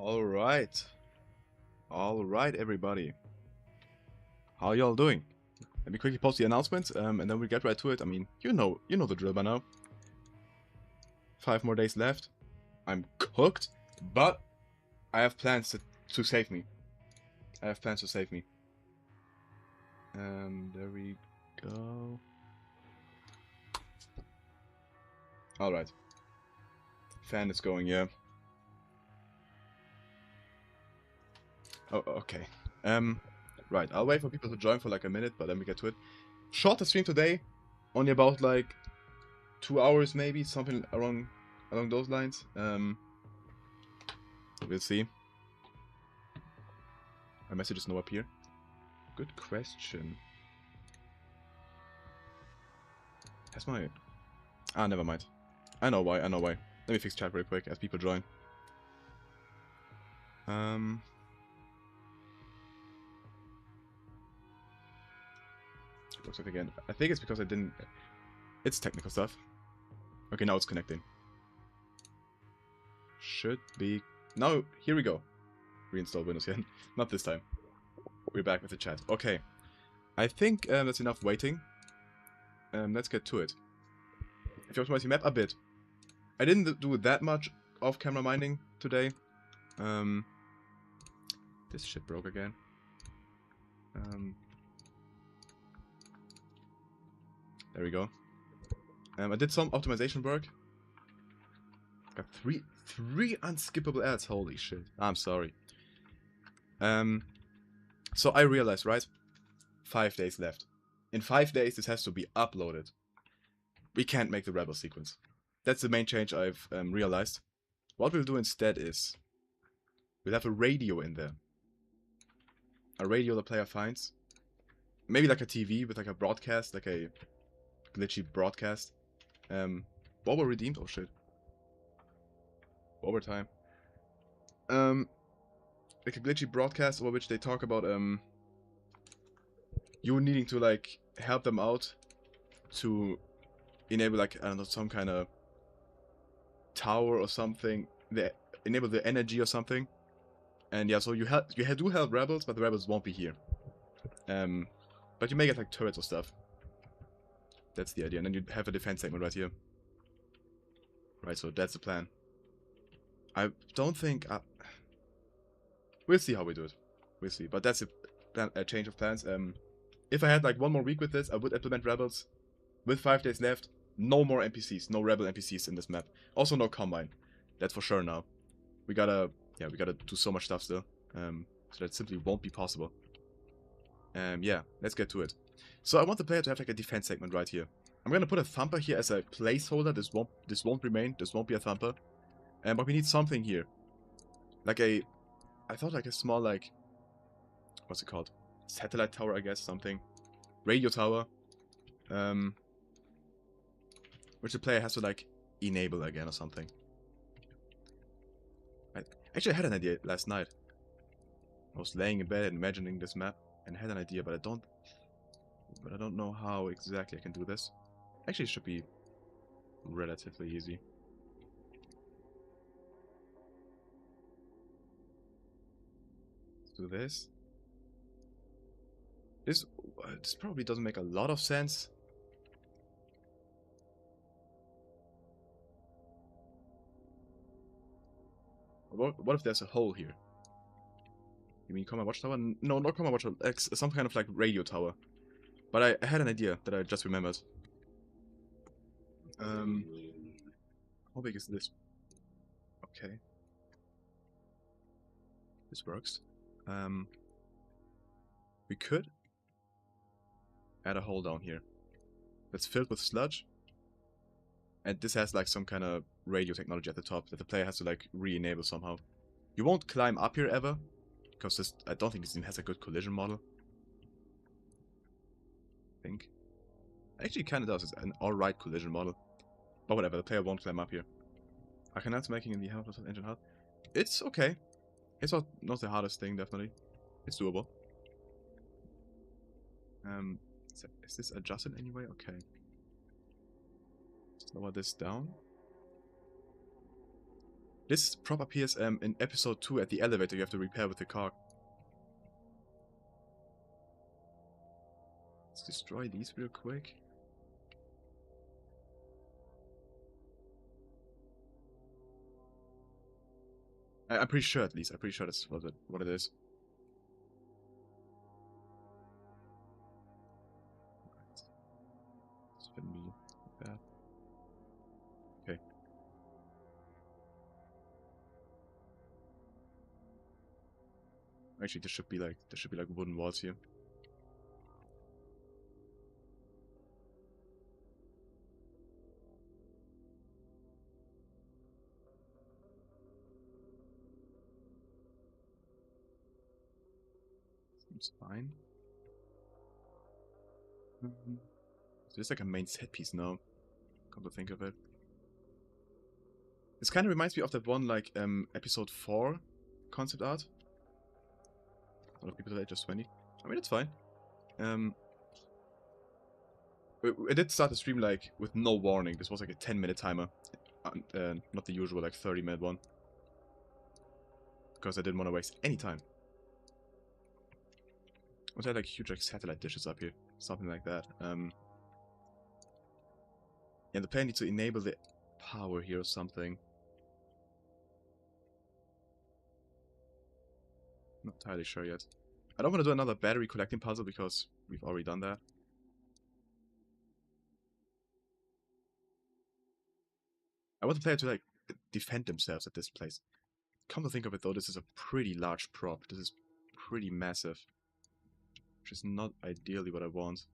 Alright. Alright, everybody. How y'all doing? Let me quickly post the announcements, and then we get right to it. I mean, you know the drill by now. 5 more days left. I'm cooked, but I have plans to save me. I have plans to save me. There we go. Alright. Fan is going, yeah. Oh, okay. Right, I'll wait for people to join for like a minute, but then we get to it. Shorter stream today, only about like 2 hours maybe, something along those lines. We'll see. My message is no up here. Good question. Has my... Ah, never mind. I know why. Let me fix chat real quick as people join. Looks like again. I think it's because I didn't... It's technical stuff. Okay, now it's connecting. Should be... Now, here we go. Reinstall Windows again. Not this time. We're back with the chat. Okay. I think that's enough waiting. Let's get to it. If you optimize your map a bit. I didn't do that much off-camera mining today. This shit broke again. There we go. I did some optimization work. Got three unskippable ads. Holy shit. I'm sorry. So I realized, right? 5 days left. In 5 days, this has to be uploaded. We can't make the rebel sequence. That's the main change I've realized. What we'll do instead is we'll have a radio in there. A radio the player finds. Maybe like a TV with like a broadcast, like a glitchy broadcast. Bobo redeemed? Oh shit. Overtime. Like a glitchy broadcast over which they talk about you needing to like help them out to enable like, I don't know, some kind of tower or something. They enable the energy or something. And yeah, so you do help rebels, but the rebels won't be here. But you may get like turrets or stuff. That's the idea. And then you have a defense segment right here. Right, so that's the plan. I don't think... we'll see how we do it. We'll see. But that's a change of plans. If I had like 1 more week with this, I would implement rebels. With 5 days left, no more NPCs. No rebel NPCs in this map. Also no combine. That's for sure now. We gotta do so much stuff still. So that simply won't be possible. Yeah, let's get to it. So I want the player to have like a defense segment right here. I'm gonna put a thumper here as a placeholder. This won't remain. This won't be a thumper. But we need something here. Like a... I thought like a small like... What's it called? Satellite tower, I guess, something. Radio tower. Which the player has to like enable again or something. Actually, I had an idea last night. I was laying in bed and imagining this map and had an idea, but I don't know how exactly I can do this. Actually, it should be relatively easy. Let's do this. This probably doesn't make a lot of sense. What if there's a hole here? You mean Comma Watchtower? No, not Comma Watchtower. Some kind of like radio tower. But I had an idea that I just remembered. How big is this? Okay. This works. We could add a hole down here that's filled with sludge. And this has like some kind of radio technology at the top that the player has to like re-enable somehow. You won't climb up here ever, because I don't think this even has a good collision model. I think. Actually, it kind of does. It's an alright collision model. But whatever, the player won't climb up here. Arcanats making in the help of engine hard. It's okay. It's not the hardest thing, definitely. It's doable. Is this adjusted anyway? Okay. Let's lower this down. This prop appears in episode 2 at the elevator you have to repair with the car. Let's destroy these real quick. I'm pretty sure, at least. I'm pretty sure that's what it is. Spin me like that. Okay. Actually, there should be like wooden walls here. Seems fine. So there's like a main set piece now. Come to think of it. This kind of reminds me of that one like episode 4 concept art. A lot of people today, just 20. I mean, it's fine. I did start the stream like with no warning. This was like a 10-minute timer, not the usual like 30-minute one, because I didn't want to waste any time. Was there like huge like satellite dishes up here, something like that? Yeah, the player needs to enable the power here or something. Not entirely sure yet. I don't want to do another battery collecting puzzle because we've already done that. I want the player to like defend themselves at this place. Come to think of it though, this is a pretty large prop. This is pretty massive. Which is not ideally what I want.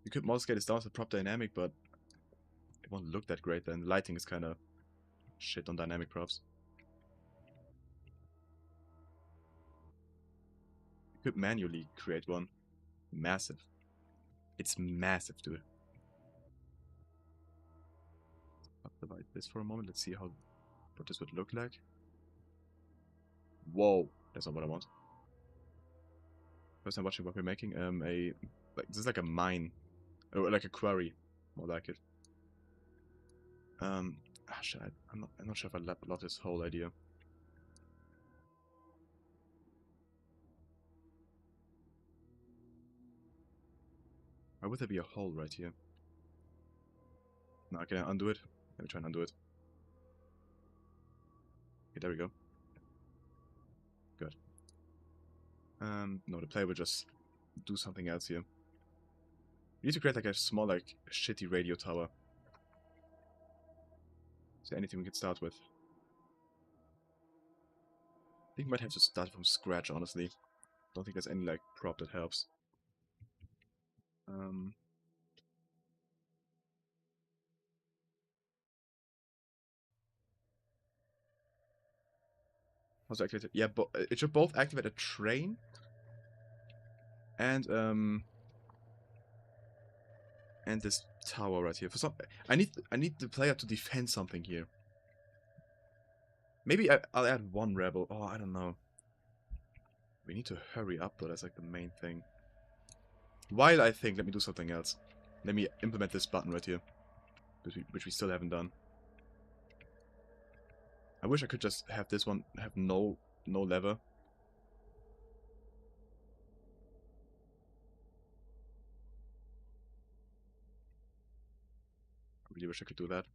You could model scale this down to prop dynamic, but it won't look that great then. Lighting is kinda shit on dynamic props. You could manually create one. Massive. It's massive, dude. I'll divide this for a moment. Let's see what this would look like. Whoa, that's not what I want. First time watching what we're making, this is like a mine, or like a quarry, more like it. Shit, I'm not sure if I love this whole idea. Why would there be a hole right here? No, can I undo it? Let me try and undo it. Okay, there we go. Good. No, the player will just do something else here. We need to create like a small, like, shitty radio tower. Is there anything we can start with? I think we might have to start from scratch, honestly. Don't think there's any, like, prop that helps. How's it activated? Yeah, it should both activate a train and this tower right here. For some, I need the player to defend something here. Maybe I'll add one rebel. Oh, I don't know. We need to hurry up though. That's like the main thing. While I think, let me do something else. Let me implement this button right here, which we still haven't done. I wish I could just have this one have no lever. I really wish I could do that.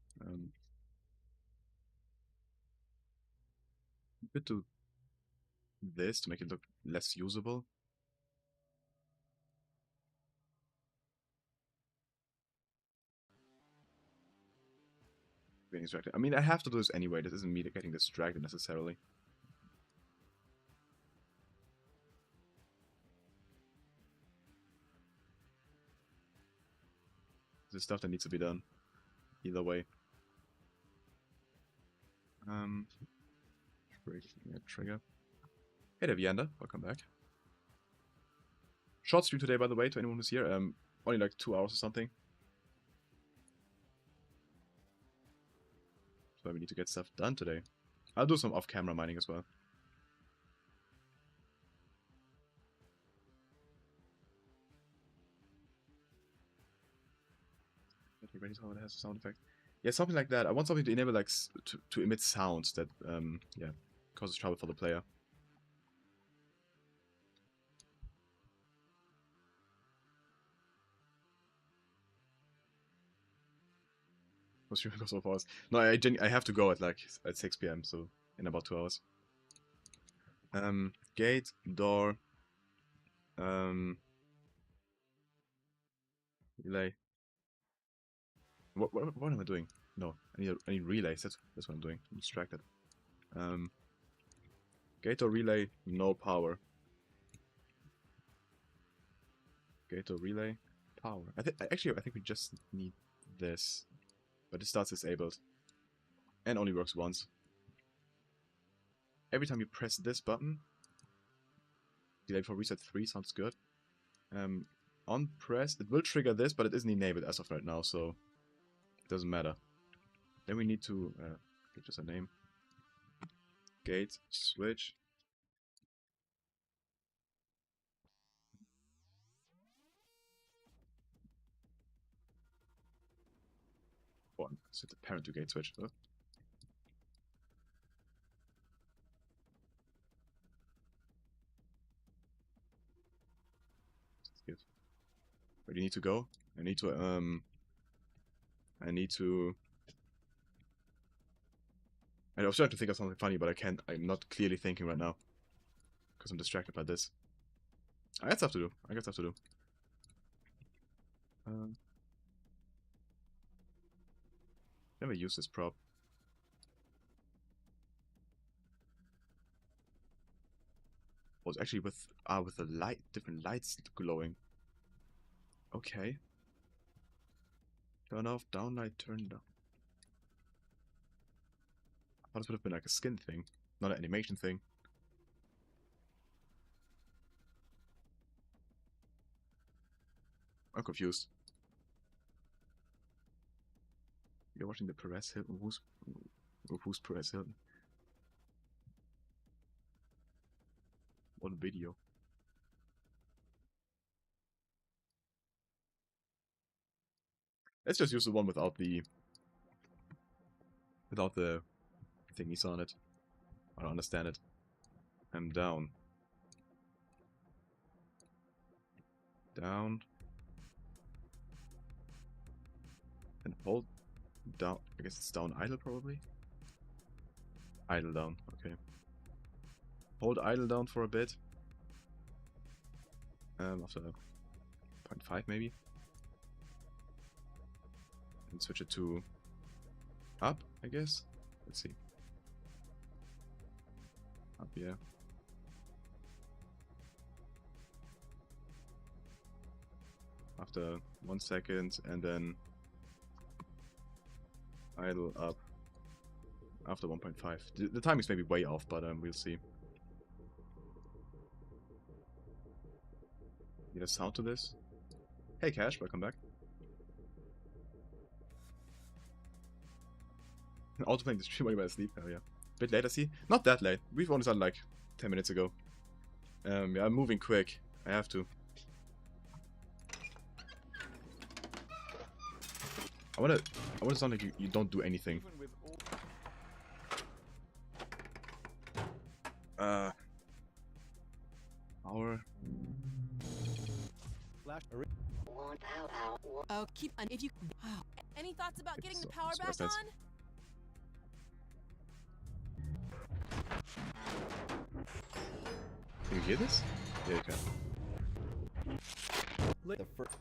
We could do this to make it look less usable. Getting distracted. I mean, I have to do this anyway. This isn't me getting distracted necessarily. This is stuff that needs to be done. Either way. Trigger. Hey there, Viander. Welcome back. Short stream today, by the way, to anyone who's here. Only like 2 hours or something. So we need to get stuff done today. I'll do some off-camera mining as well. Ready how it has a sound effect. Yeah, something like that. I want something to enable like to emit sounds that yeah, causes trouble for the player. What's your so far? No, I have to go at like at 6 p.m. So in about 2 hours. Gate, door, relay. What am I doing? No, I need relays. That's what I'm doing. I'm distracted. Gate or relay, no power. Gate or relay, power. I think we just need this, but it starts disabled and only works once. Every time you press this button, delay for reset 3 sounds good. On press, it will trigger this, but it isn't enabled as of right now, so it doesn't matter. Then we need to give this a name. Gate switch. One. Set the parent to gate switch. Huh? Give. Where do you need to go? I need to I was trying to think of something funny, but I can't. I'm not clearly thinking right now because I'm distracted by this. I got stuff to do. Never use this prop. Was actually with the light, different lights glowing. Okay. Turn off, down light, turn down. I thought this would have been like a skin thing, not an animation thing. I'm confused. You're watching the Perez Hilton. Who's Perez Hilton? What video? Let's just use the one without the thingies on it. I don't understand it. I'm down. Down. And hold down. I guess it's down idle probably. Idle down. Okay. Hold idle down for a bit. After 0.5 maybe. And switch it to up, I guess. Let's see. Up, yeah. After 1 second, and then idle up after 1.5. The time is maybe way off, but we'll see. Need a sound to this. Hey Cash, welcome back. Also playing the stream while you were asleep. Oh yeah. Bit late, I see. Not that late. We've only started like 10 minutes ago. Yeah, I'm moving quick. I have to. I wanna sound like you don't do anything. Power. Oh, keep on. If you. Oh. Any thoughts about getting the power back on? Can you hear this? Yeah, you can. The first.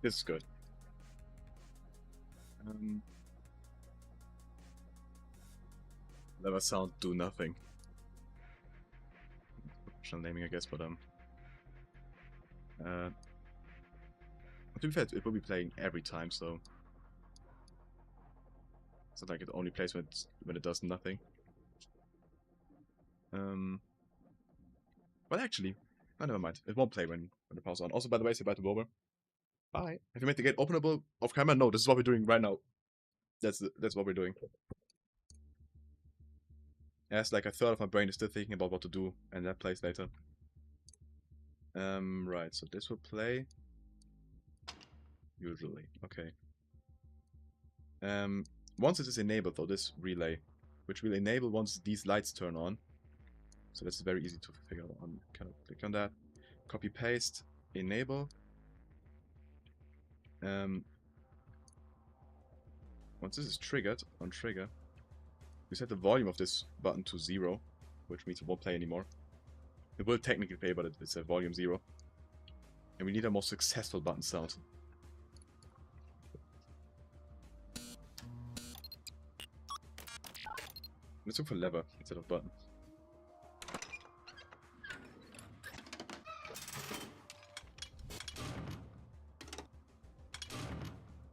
This is good. Never sound do nothing. Professional naming, I guess, but to be fair, it will be playing every time, so it's not like it only plays when it does nothing. But actually, oh, never mind. It won't play when the power's on. Also, by the way, say bye to Bober. Bye. Have you made the gate openable off camera? No, this is what we're doing right now. That's what we're doing. As like a third of my brain is still thinking about what to do, and that plays later. Right, so this will play. Usually, okay. Once it is enabled though, this relay, which will enable once these lights turn on. So that's very easy to figure out. Kind of click on that, copy paste, enable. Once this is triggered on trigger, we set the volume of this button to 0, which means it won't play anymore. It will technically play, but it's at volume 0. And we need a more successful button sound. Let's look for lever instead of button.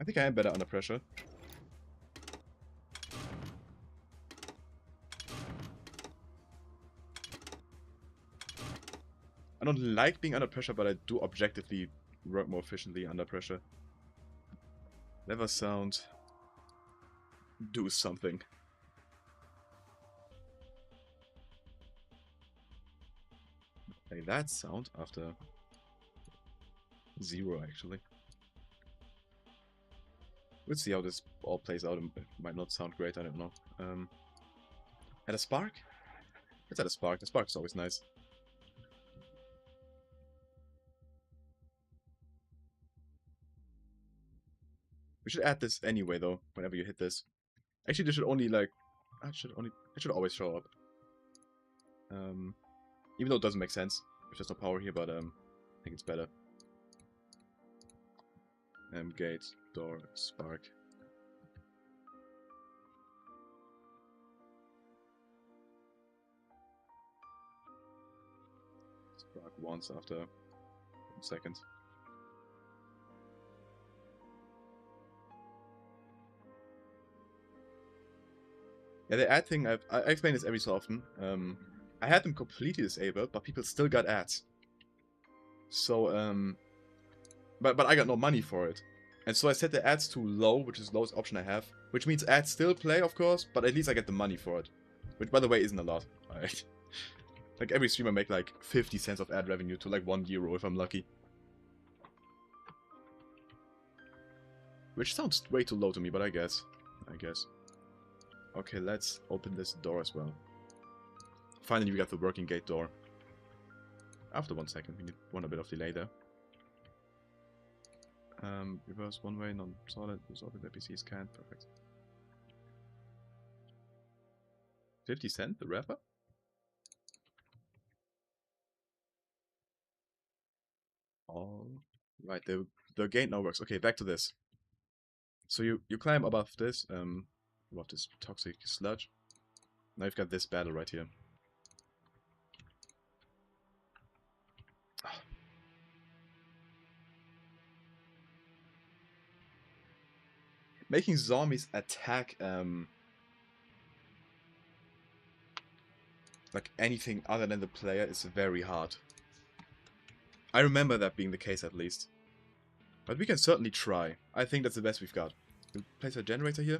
I think I am better under pressure. I don't like being under pressure, but I do objectively work more efficiently under pressure. Lever sound. Do something. Play that sound after 0 actually. We'll see how this all plays out. It might not sound great, I don't know. Add a spark? Let's add a spark. The spark is always nice. We should add this anyway though, whenever you hit this. Actually this should only like it should always show up. Even though it doesn't make sense if there's no power here, but I think it's better. Gate, door, spark. Spark once after 1 second. Yeah, the ad thing, I explain this every so often. I had them completely disabled, but people still got ads. So, but I got no money for it. And so I set the ads to low, which is the lowest option I have. Which means ads still play, of course, but at least I get the money for it. Which, by the way, isn't a lot. Like, every streamer make like 50 cents of ad revenue to like €1 if I'm lucky. Which sounds way too low to me, but I guess. Okay, let's open this door as well. Finally, we got the working gate door. After 1 second, we need a bit of delay there. Reverse one way, non-solid, solid APCs can't. Perfect. 50 cent, the wrapper? All right, the gate now works. Okay, back to this. So you climb above this toxic sludge. Now you've got this battle right here. Making zombies attack like anything other than the player is very hard. I remember that being the case at least. But we can certainly try. I think that's the best we've got. We'll place a generator here.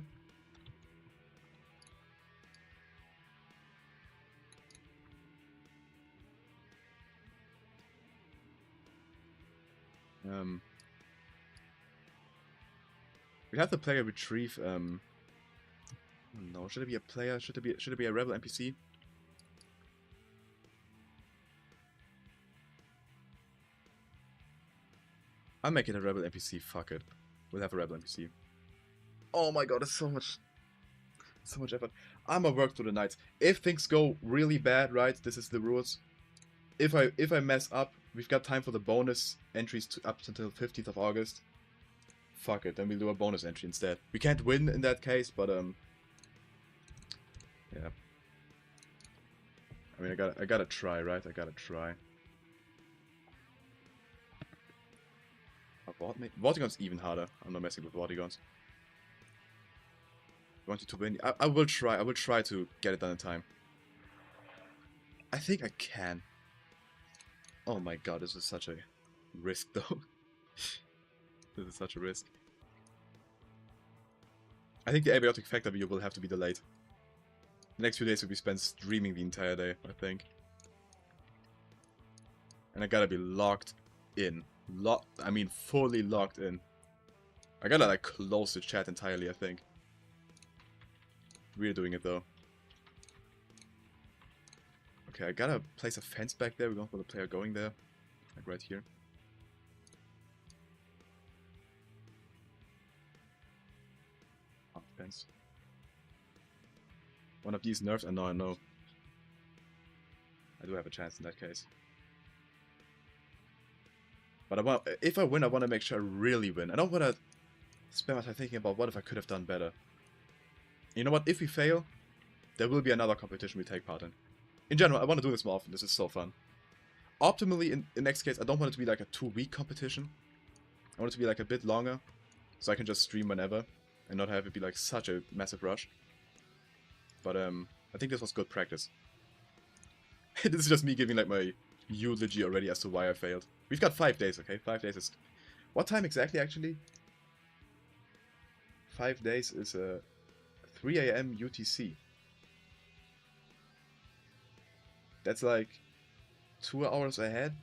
We have the player retrieve. No, should it be a player? Should it be a rebel NPC? I'll make it a rebel NPC. Fuck it, we'll have a rebel NPC. Oh my god, it's so much effort. I'ma work through the night. If things go really bad, right? This is the rules. If I mess up, we've got time for the bonus entries up until 15th of August. Fuck it, then we'll do a bonus entry instead. We can't win in that case, but yeah. I mean, I gotta try, right? I gotta try. Vortigon's even harder. I'm not messing with Vortigons. I want you to win. I will try. I will try to get it done in time. I think I can. Oh my god, this is such a risk, though. This is such a risk. I think the abiotic factor video will have to be delayed. The next few days will be spent streaming the entire day, I think. And I gotta be locked in. I mean, fully locked in. I gotta, like, close the chat entirely, I think. We're doing it, though. Okay, I gotta place a fence back there. We don't want the player going there. Like, right here. Oh, fence. One of these nerfs? I know. I do have a chance in that case. But if I win, I want to make sure I really win. I don't want to spend my time thinking about what if I could have done better. You know what? If we fail, there will be another competition we take part in. In general, I want to do this more often. This is so fun. Optimally, in the next case, I don't want it to be like a 2-week competition. I want it to be like a bit longer, so I can just stream whenever and not have it be like such a massive rush. But I think this was good practice. This is just me giving like my eulogy already as to why I failed. We've got 5 days, okay? 5 days is... What time exactly, actually? 5 days is 3 AM UTC. That's like 2 hours ahead.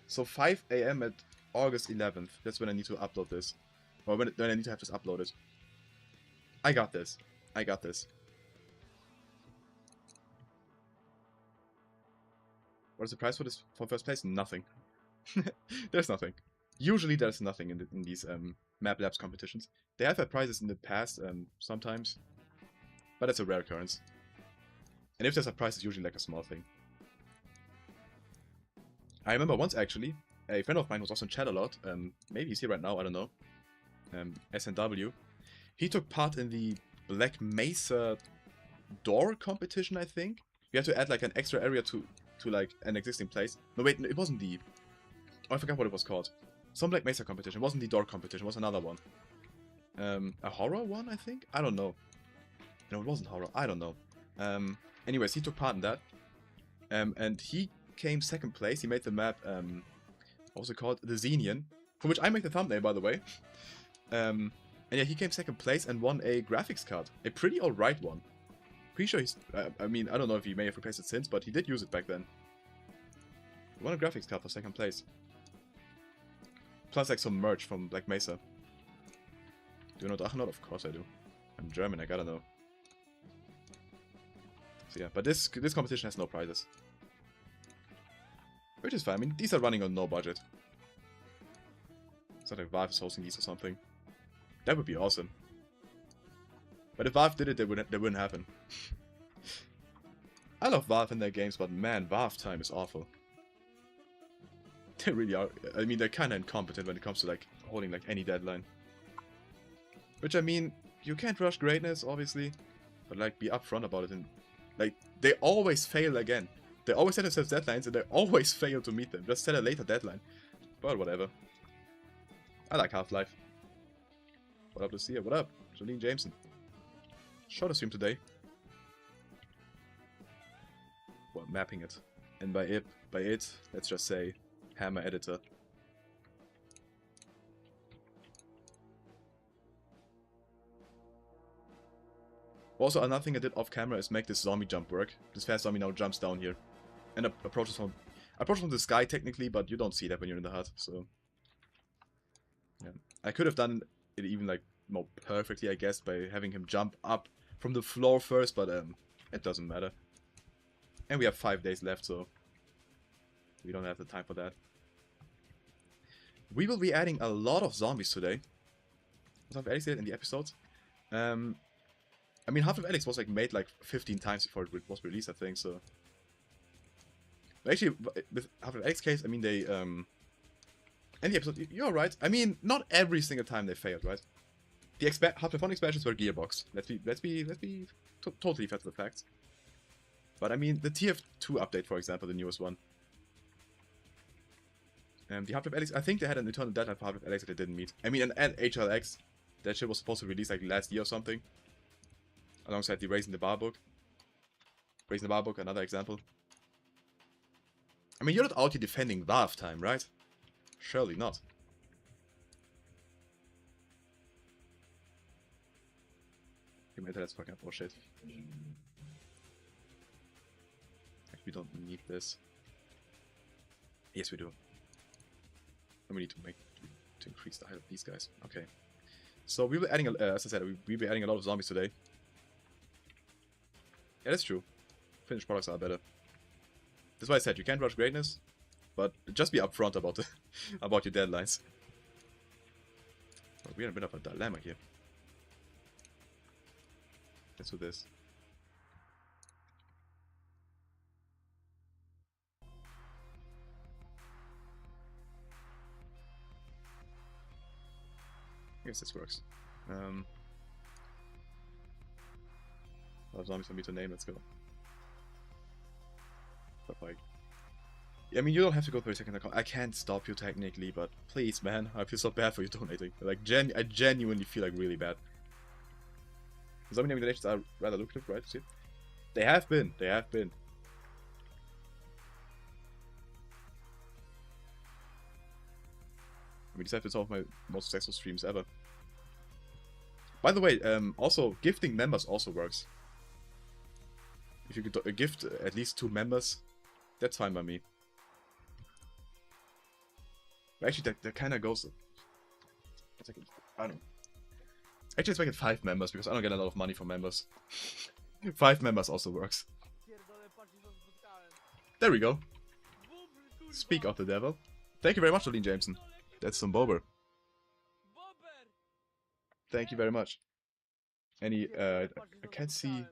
So 5 AM at August 11th. That's when I need to upload this. Or when I need to have this uploaded. I got this. I got this. What is the price for this for first place? Nothing. There's nothing. Usually there's nothing in these map labs competitions. They have had prizes in the past sometimes, but it's a rare occurrence. And if there's a prize, it's usually like a small thing. I remember once actually, a friend of mine was also in chat a lot. Maybe he's here right now. I don't know. SNW. He took part in the Black Mesa door competition. I think you have to add like an extra area to like an existing place. No wait, no, it wasn't the... Oh, I forgot what it was called. Some Black Mesa competition. It wasn't the door competition. It was another one. A horror one, I think? I don't know. No, it wasn't horror. I don't know. Anyways, he took part in that. And he came second place. He made the map, what was it called? The Xenian. For which I made the thumbnail, by the way. And yeah, he came second place and won a graphics card. A pretty alright one. Pretty sure he's... I mean, I don't know if he may have replaced it since, but he did use it back then. He won a graphics card for second place. Plus like some merch from Black Mesa. Do you know Drachenlord? Of course I do. I'm German, I gotta know. So yeah, but this competition has no prizes. Which is fine, I mean, these are running on no budget. It's not like Valve is hosting these or something. That would be awesome. But if Valve did it, they wouldn't happen. I love Valve in their games, but man, Valve time is awful. They really are. I mean, they're kind of incompetent when it comes to like holding like any deadline. Which I mean, you can't rush greatness, obviously, but like be upfront about it. And like they always fail again. They always set themselves deadlines and they always fail to meet them. Just set a later deadline. But whatever. I like Half-Life. What up, Lucia? What up, Jolene Jameson? Shorter stream today. Well, mapping it. And by it, let's just say Hammer Editor. Also, another thing I did off camera is make this zombie jump work. This fast zombie now jumps down here. And approaches from the sky technically, but you don't see that when you're in the hut, so... Yeah. I could have done it even like more perfectly, I guess, by having him jump up from the floor first, but it doesn't matter. And we have 5 days left, so we don't have the time for that. We will be adding a lot of zombies today. Was Half-Life Alyx in the episodes? I mean, Half-Life Alyx was like made like 15 times before it was released, I think, so... Actually, with Half-Life Alyx case, I mean, they, in the episode, you're right. I mean, not every single time they failed, right? The Half-Life 1 expansions were Gearbox. Let's be totally fair to the facts. But I mean, the TF2 update, for example, the newest one. The Half-Life Alyx, I think they had an eternal deadline for Half-Life Alyx that they didn't meet. I mean, and HLX, that shit was supposed to release like last year or something. Alongside the Raising the Bar book. Raising the Bar book, another example. I mean, you're not out here defending Valve time, right? Surely not. my internet's fucking up. Oh shit. We don't need this. Yes, we do. And we need to increase the height of these guys. Okay. So we were adding, as I said, we'll be adding a lot of zombies today. Yeah, that's true. Finished products are better. That's why I said you can't rush greatness, but just be upfront about the about your deadlines. But we're in a bit of a dilemma here. Let's do this. I guess this works. A lot of zombies for me to name, let's go. But like, I mean, you don't have to go 30 seconds. I can't stop you technically, but please, man, I feel so bad for you donating. Like, I genuinely feel like really bad. Zombie naming donations are rather lucrative, right? See? They have been. They have been. I mean, these have been some of my most successful streams ever. By the way, also, gifting members also works. If you could gift at least 2 members, that's fine by me. But actually, that kind of goes... I don't know. Actually, let's make it 5 members, because I don't get a lot of money from members. 5 members also works. There we go. Speak of the devil. Thank you very much, Olin Jameson. That's some bobber. Thank you very much. Any, I can't see...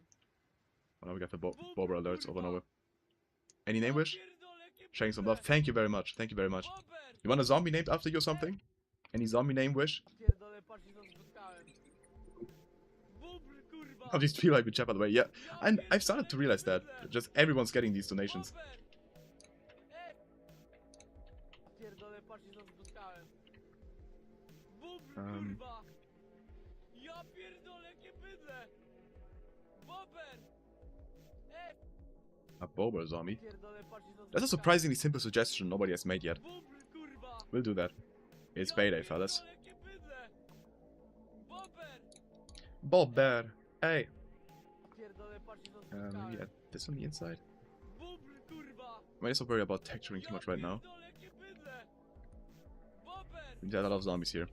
Oh, no, we got the bobber alerts over and over. Any name wish? Sharing some love. Thank you very much. Thank you very much. You want a zombie named after you or something? Any zombie name wish? How these people like chat, by the way. Yeah, and I've started to realize that. Just everyone's getting these donations. A bobber zombie. That's a surprisingly simple suggestion nobody has made yet. We'll do that. It's payday, fellas. Bobber! Hey! Maybe add this on the inside? I might not worry about texturing too much right now. There are a lot of zombies here.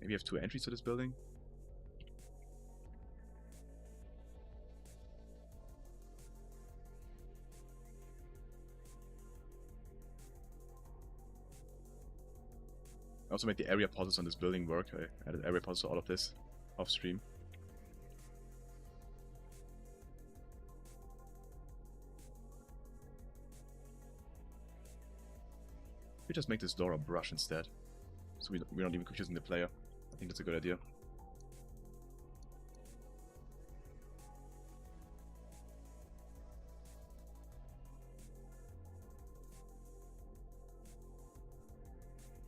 Maybe you have 2 entries to this building? I also made the area pauses on this building work. I added area pauses to all of this off stream. We just make this door a brush instead, so we're not even confusing the player. I think that's a good idea.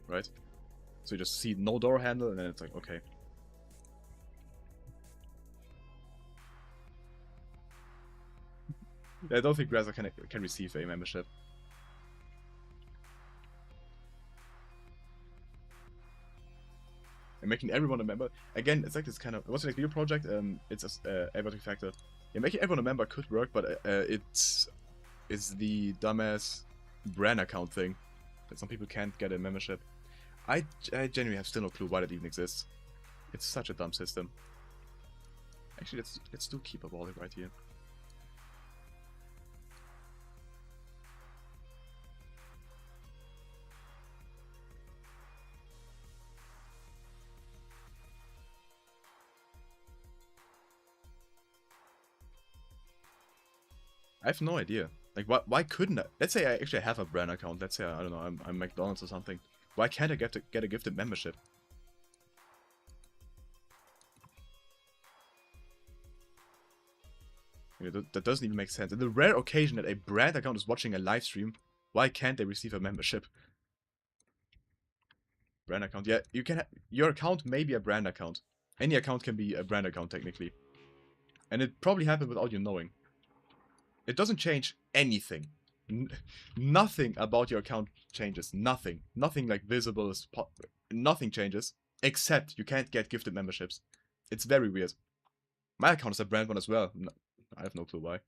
Right? So you just see no door handle, and then it's like, okay. I don't think Graza can receive a membership. And making everyone a member, again, it's like this kind of, what's the next video project? It's a everything factor. Yeah, making everyone a member could work, but it's the dumbass brand account thing that some people can't get a membership. I genuinely have still no clue why that even exists. It's such a dumb system. Actually, let's do keep a wall right here. I have no idea. Like, why couldn't I? Let's say I actually have a brand account. Let's say, I don't know, I'm McDonald's or something. Why can't I get a gifted membership? I mean, that doesn't even make sense. In the rare occasion that a brand account is watching a live stream, why can't they receive a membership? Brand account. Yeah, you can. Your account may be a brand account. Any account can be a brand account technically. And it probably happened without you knowing. It doesn't change anything. Nothing about your account changes. Nothing. Nothing like visible is nothing changes. Except you can't get gifted memberships. It's very weird. My account is a brand one as well. No, I have no clue why.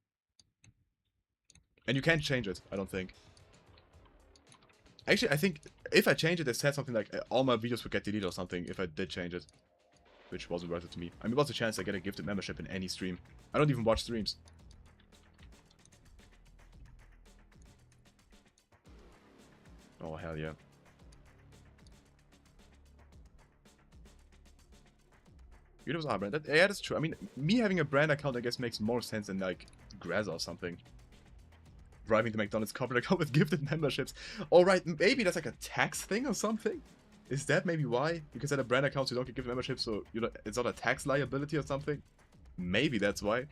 And you can't change it, I don't think. Actually, I think if I change it, it said something like all my videos would get deleted or something if I did change it. Which wasn't worth it to me. I mean, what's the chance I get a gifted membership in any stream? I don't even watch streams. Oh, hell yeah. YouTube's our brand. Yeah, that's true. I mean, me having a brand account, I guess, makes more sense than, like, Grazza or something. Driving the McDonald's corporate account with gifted memberships. Alright, maybe that's like a tax thing or something? Is that maybe why? Because at a brand account, you don't get gifted memberships, so you know, it's not a tax liability or something? Maybe that's why.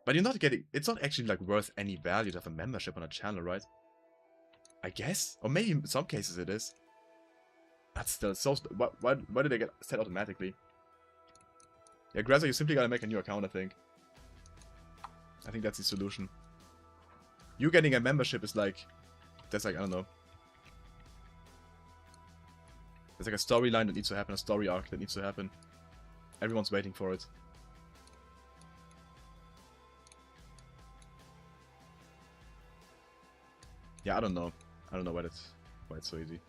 But you're not getting... It's not actually, like, worth any value to have a membership on a channel, right? I guess? Or maybe in some cases it is. That's still so... Why did they get set automatically? Yeah, Grazza, you simply gotta make a new account, I think. I think that's the solution. You getting a membership is like... That's like, I don't know. There's like a storyline that needs to happen, a story arc that needs to happen. Everyone's waiting for it. Yeah, I don't know. I don't know why it's so easy.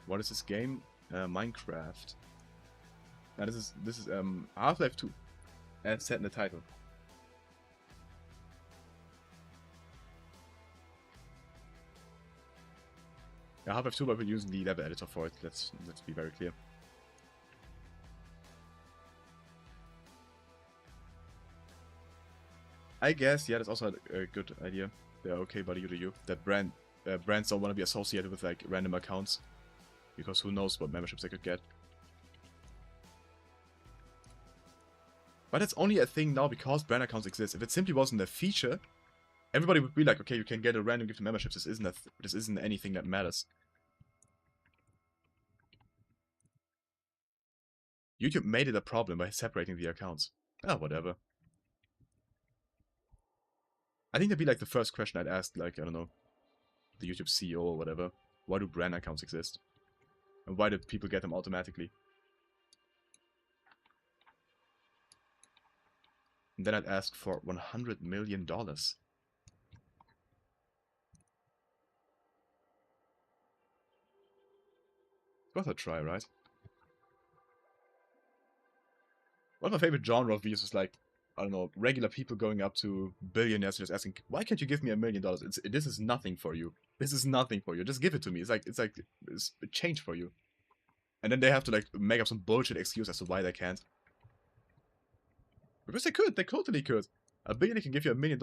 What is this game? Minecraft. Now this is Half-Life 2. As set in the title. Yeah, Half-Life 2, but we're using the level editor for it. Let's be very clear. I guess, yeah, that's also a good idea. Yeah, okay, buddy, you do you. That brands don't want to be associated with like random accounts. Because who knows what memberships they could get. But it's only a thing now because brand accounts exist. If it simply wasn't a feature, everybody would be like, okay, you can get a random gift of memberships. This isn't anything that matters. YouTube made it a problem by separating the accounts. Ah, whatever. I think that'd be like the first question I'd ask, like, I don't know, the YouTube CEO or whatever. Why do brand accounts exist? And why do people get them automatically? And then I'd ask for $100 million. Worth a try, right? One of my favorite genre of videos is like, I don't know, regular people going up to billionaires and just asking, why can't you give me $1 million? This is nothing for you. This is nothing for you. Just give it to me. It's a change for you. And then they have to like make up some bullshit excuse as to why they can't. Because they could. They totally could. A billionaire can give you $1 million.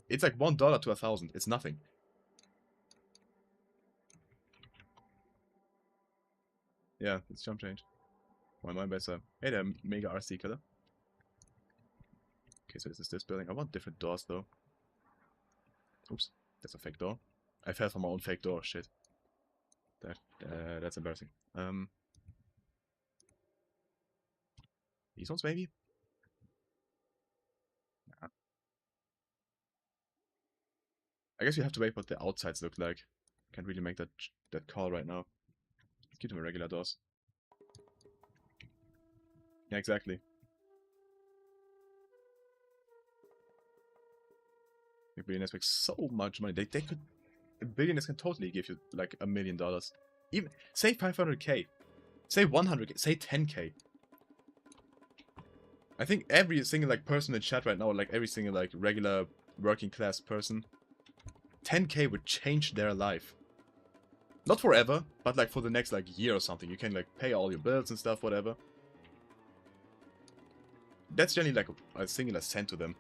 It's like $1 to 1,000. It's nothing. Yeah, it's jump change. My mind base. Hey there, Mega RC killer. Okay, so this is this building. I want different doors though. Oops, that's a fake door. I fell from my own fake door. Shit. That's embarrassing. These ones maybe. Nah. I guess you have to wait what the outsides look like. Can't really make that call right now. Let's keep them regular doors. Yeah, exactly. Billionaires make so much money. They could. Billionaires can totally give you like $1 million. Even say 500k, say 100k, say 10k. I think every single like person in chat right now, like every single like regular working class person, 10k would change their life. Not forever, but like for the next like year or something. You can like pay all your bills and stuff, whatever. That's generally like a singular cent to them.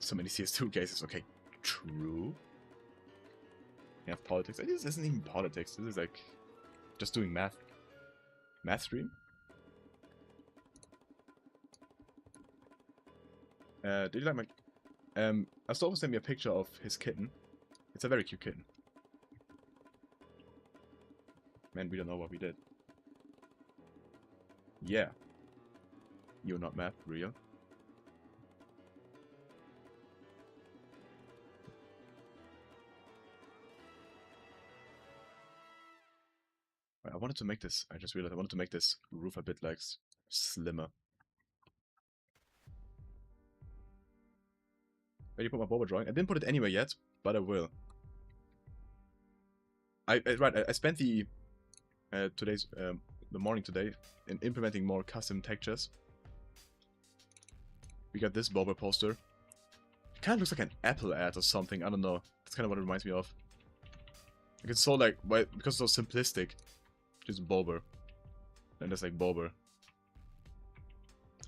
So many CS2 cases. Okay, true. You have politics. This isn't even politics. This is like just doing math. Math stream? Did you like my... Astolfo sent me a picture of his kitten. It's a very cute kitten. Man, we don't know what we did. Yeah. You're not math, real. I wanted to make this, I just realized I wanted to make this roof a bit like slimmer. Ready to put my boba drawing? I didn't put it anywhere yet, but I will. I spent the morning today in implementing more custom textures. We got this boba poster. It kind of looks like an Apple ad or something. I don't know. That's kind of what it reminds me of. Like it's so like because it's so simplistic. Just boba. And there's like boba.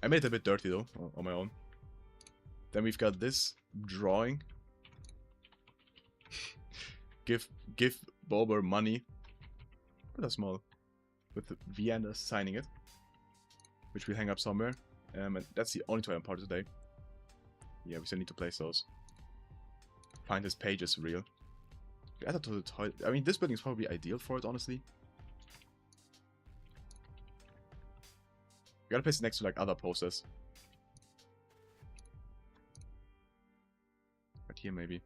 I made it a bit dirty though on my own. Then we've got this drawing. give Bober money. Put a small with the Vienna signing it, which we'll hang up somewhere. And that's the only toy I'm part of today. Yeah, we still need to place those. Find his page is real. Add it to the toy. I mean, this building is probably ideal for it, honestly. We gotta place it next to like other posters. Right here, maybe.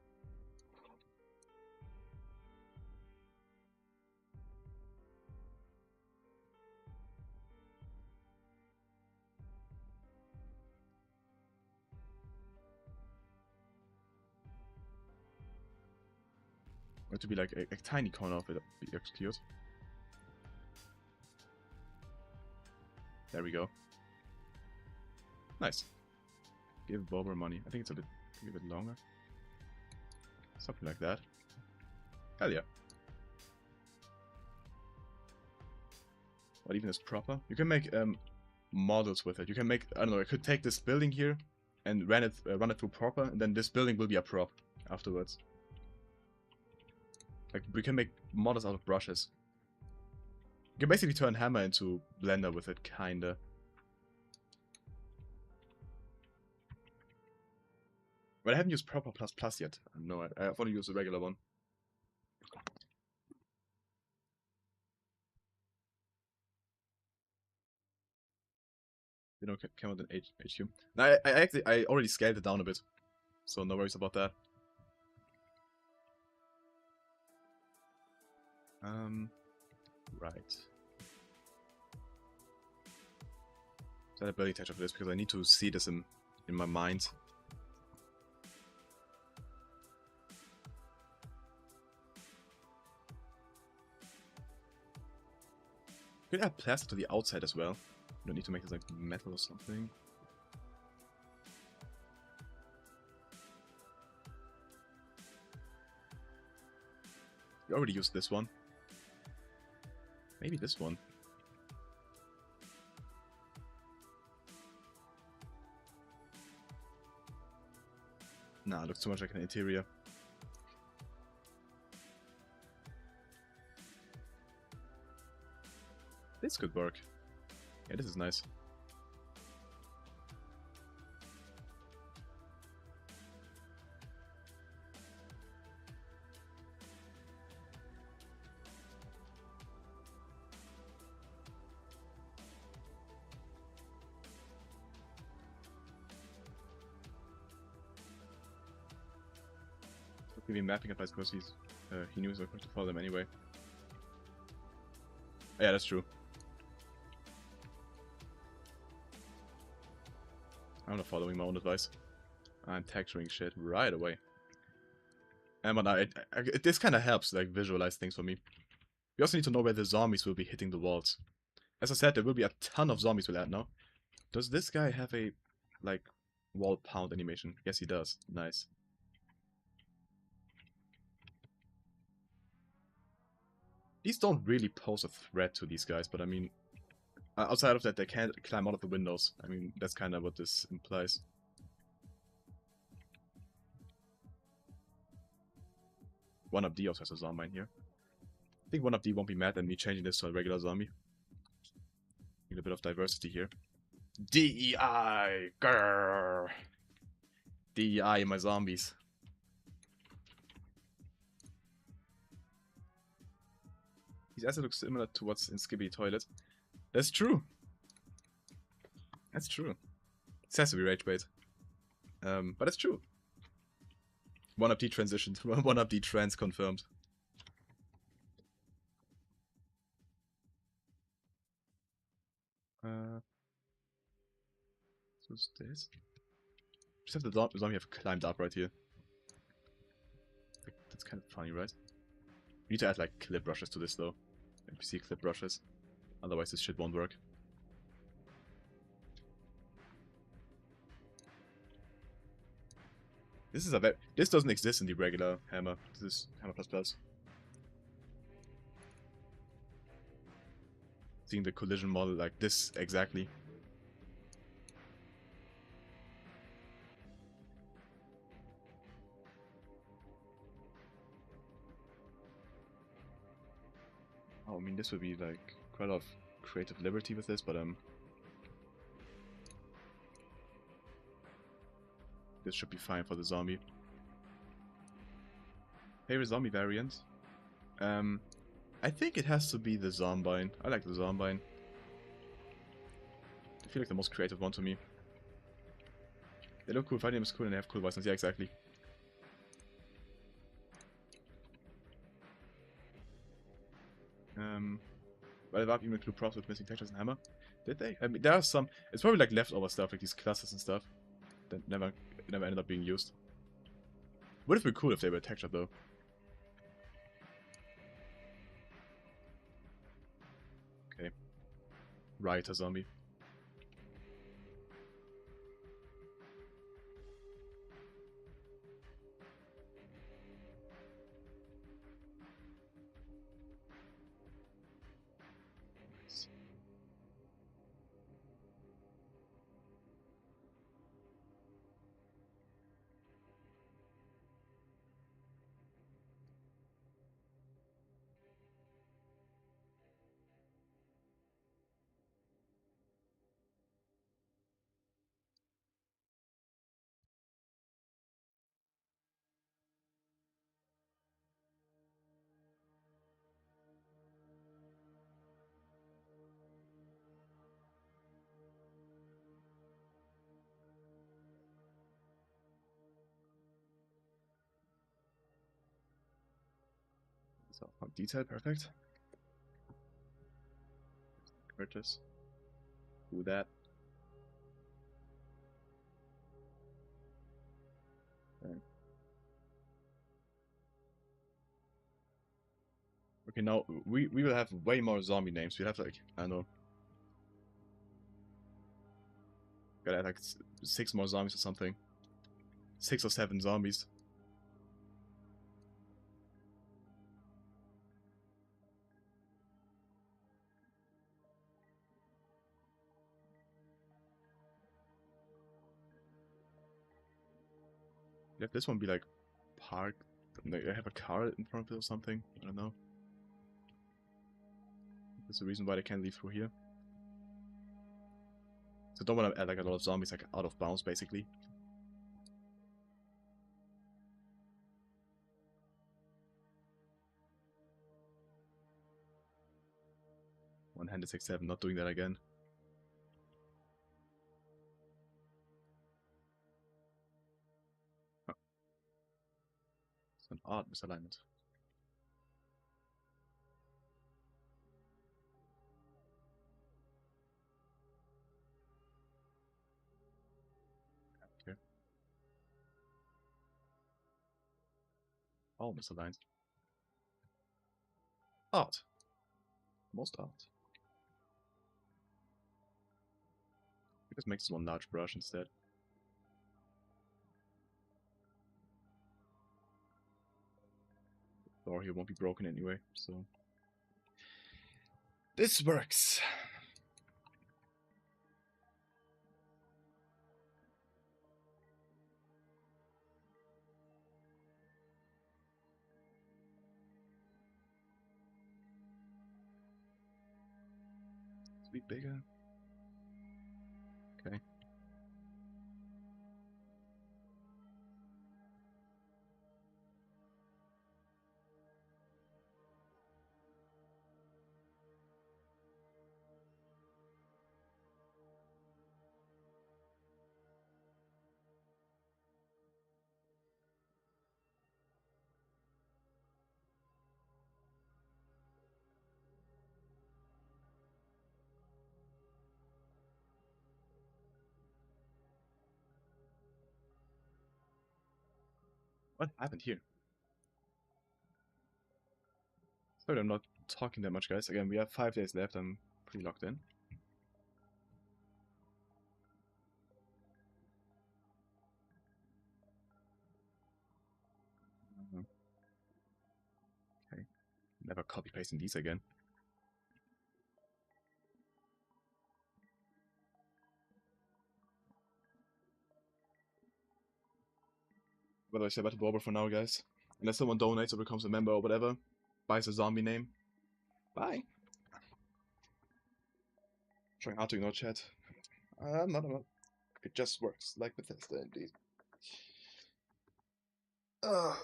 To be like a tiny corner of it, be cute. There we go. Nice. Give Bober money. I think it's a bit longer. Something like that. Hell yeah. What even is proper? You can make models with it. You can make, I don't know, I could take this building here and run it through proper, and then this building will be a prop afterwards. Like, we can make models out of brushes. You can basically turn Hammer into Blender with it, kinda. But I haven't used Proper Plus Plus yet. No, I've only used the regular one. You know, came out in HQ. No, I already scaled it down a bit. So no worries about that. Right. Set a building texture for this because I need to see this in my mind. You can add plastic to the outside as well. You don't need to make this like metal or something. We already used this one. Maybe this one. Nah, it looks too much like an interior. This could work. Yeah, this is nice. Maybe mapping applies because he knew he was going to follow them anyway. Yeah, that's true. I'm not following my own advice. I'm texturing shit right away. And but this kind of helps like visualize things for me. We also need to know where the zombies will be hitting the walls. As I said, there will be a ton of zombies we'll add now. Does this guy have a like wall pound animation? Yes, he does. Nice. These don't really pose a threat to these guys, but I mean, outside of that, they can't climb out of the windows. I mean, that's kind of what this implies. One up D also has a zombie in here. I think one up D won't be mad at me changing this to a regular zombie. Need a bit of diversity here. DEI! Grrr! DEI in my zombies. These assets look similar to what's in Skibbity Toilet. That's true. That's true. It has to be rage bait. But it's true. 1-up D transitioned. 1-up D trans confirmed. So is this? Just have the zombie have climbed up right here. Like, that's kind of funny, right? We need to add like clip brushes to this though. NPC clip brushes. Otherwise this shit won't work. This is a this doesn't exist in the regular hammer. This is hammer plus plus. Seeing the collision model like this exactly. Oh, I mean, this would be like quite a lot of creative liberty with this, but this should be fine for the zombie. Favorite zombie variant? I think it has to be the Zombine. I like the Zombine. I feel like the most creative one to me. They look cool, fighting them is cool, and they have cool voices. Yeah, exactly. Well, I've even include props with missing textures and hammer. Did they? I mean, there are some. It's probably like leftover stuff, like these clusters and stuff that never ended up being used. Would have been cool if they were textured though. Okay. Rioter zombie. Nice. So, detail, perfect. Purchase. Do that. Okay. Okay, now we will have way more zombie names. We have like, I don't know, gotta add like 6 more zombies or something. 6 or 7 zombies. Let this one be like parked. Like, I have a car in front of it or something. I don't know. That's the reason why they can't leave through here. So don't want to add like a lot of zombies like out of bounds basically. One-handed 6-7, not doing that again. Oh. It's an odd misalignment. Okay. All misaligned. Odd. Most odd. We just make this one large brush instead. The door here won't be broken anyway, so... This works! Let's be bigger. Okay. What happened here? Sorry, I'm not talking that much, guys. Again, we have 5 days left. I'm pretty locked in. Okay. Never copy pasting these again. What do I say about the Borber for now, guys? Unless someone donates or becomes a member or whatever, buys a zombie name. Bye. Trying hard to ignore chat. I'm not. It just works like Bethesda indeed. Ugh.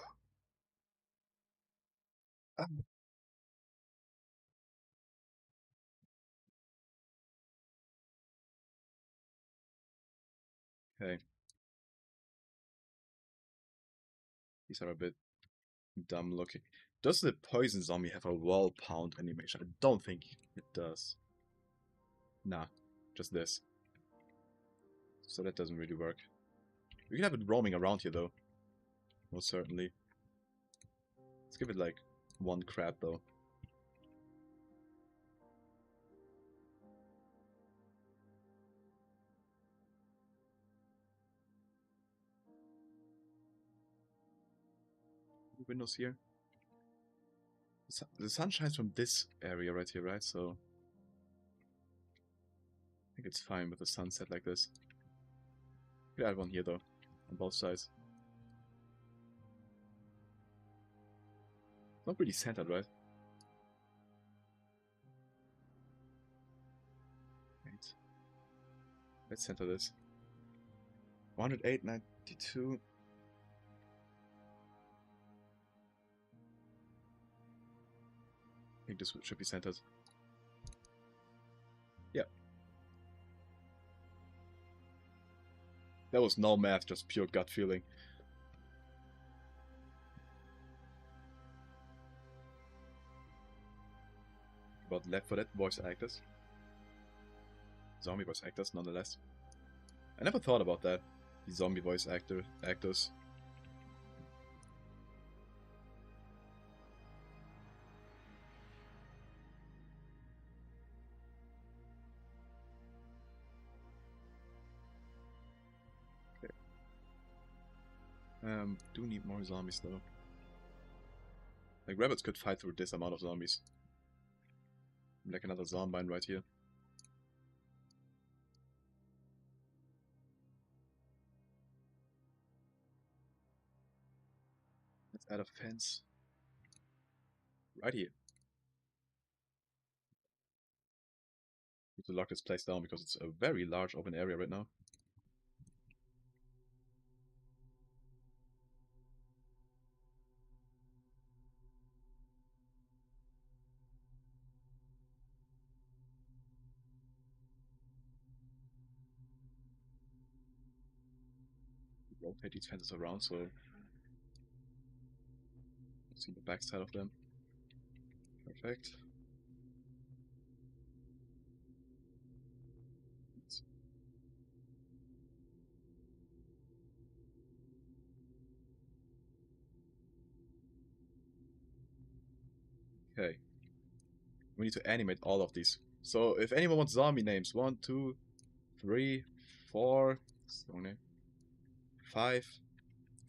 Okay. These are a bit dumb looking. Does the poison zombie have a wall pound animation? I don't think it does. Nah, just this. So that doesn't really work. We can have it roaming around here though. Most certainly. Let's give it like 1 crab though. Windows here. The sun shines from this area right here, right? So I think it's fine with the sunset like this. We could add one here though, on both sides. Not really centered, right? Wait. Let's center this. 108, 92. I think this should be centered. Yeah. That was no math, just pure gut feeling. About Left 4 Dead voice actors. Zombie voice actors, nonetheless. I never thought about that. The zombie voice actors. Okay. Do need more zombies though. Like rabbits could fight through this amount of zombies. Like another zombie right here. Let's add a fence. Right here. Need to lock this place down because it's a very large open area right now. Rotate these fences around so see the backside of them. Perfect. Okay. We need to animate all of these. So if anyone wants zombie names, 1, 2, 3, 4, strong name, 5.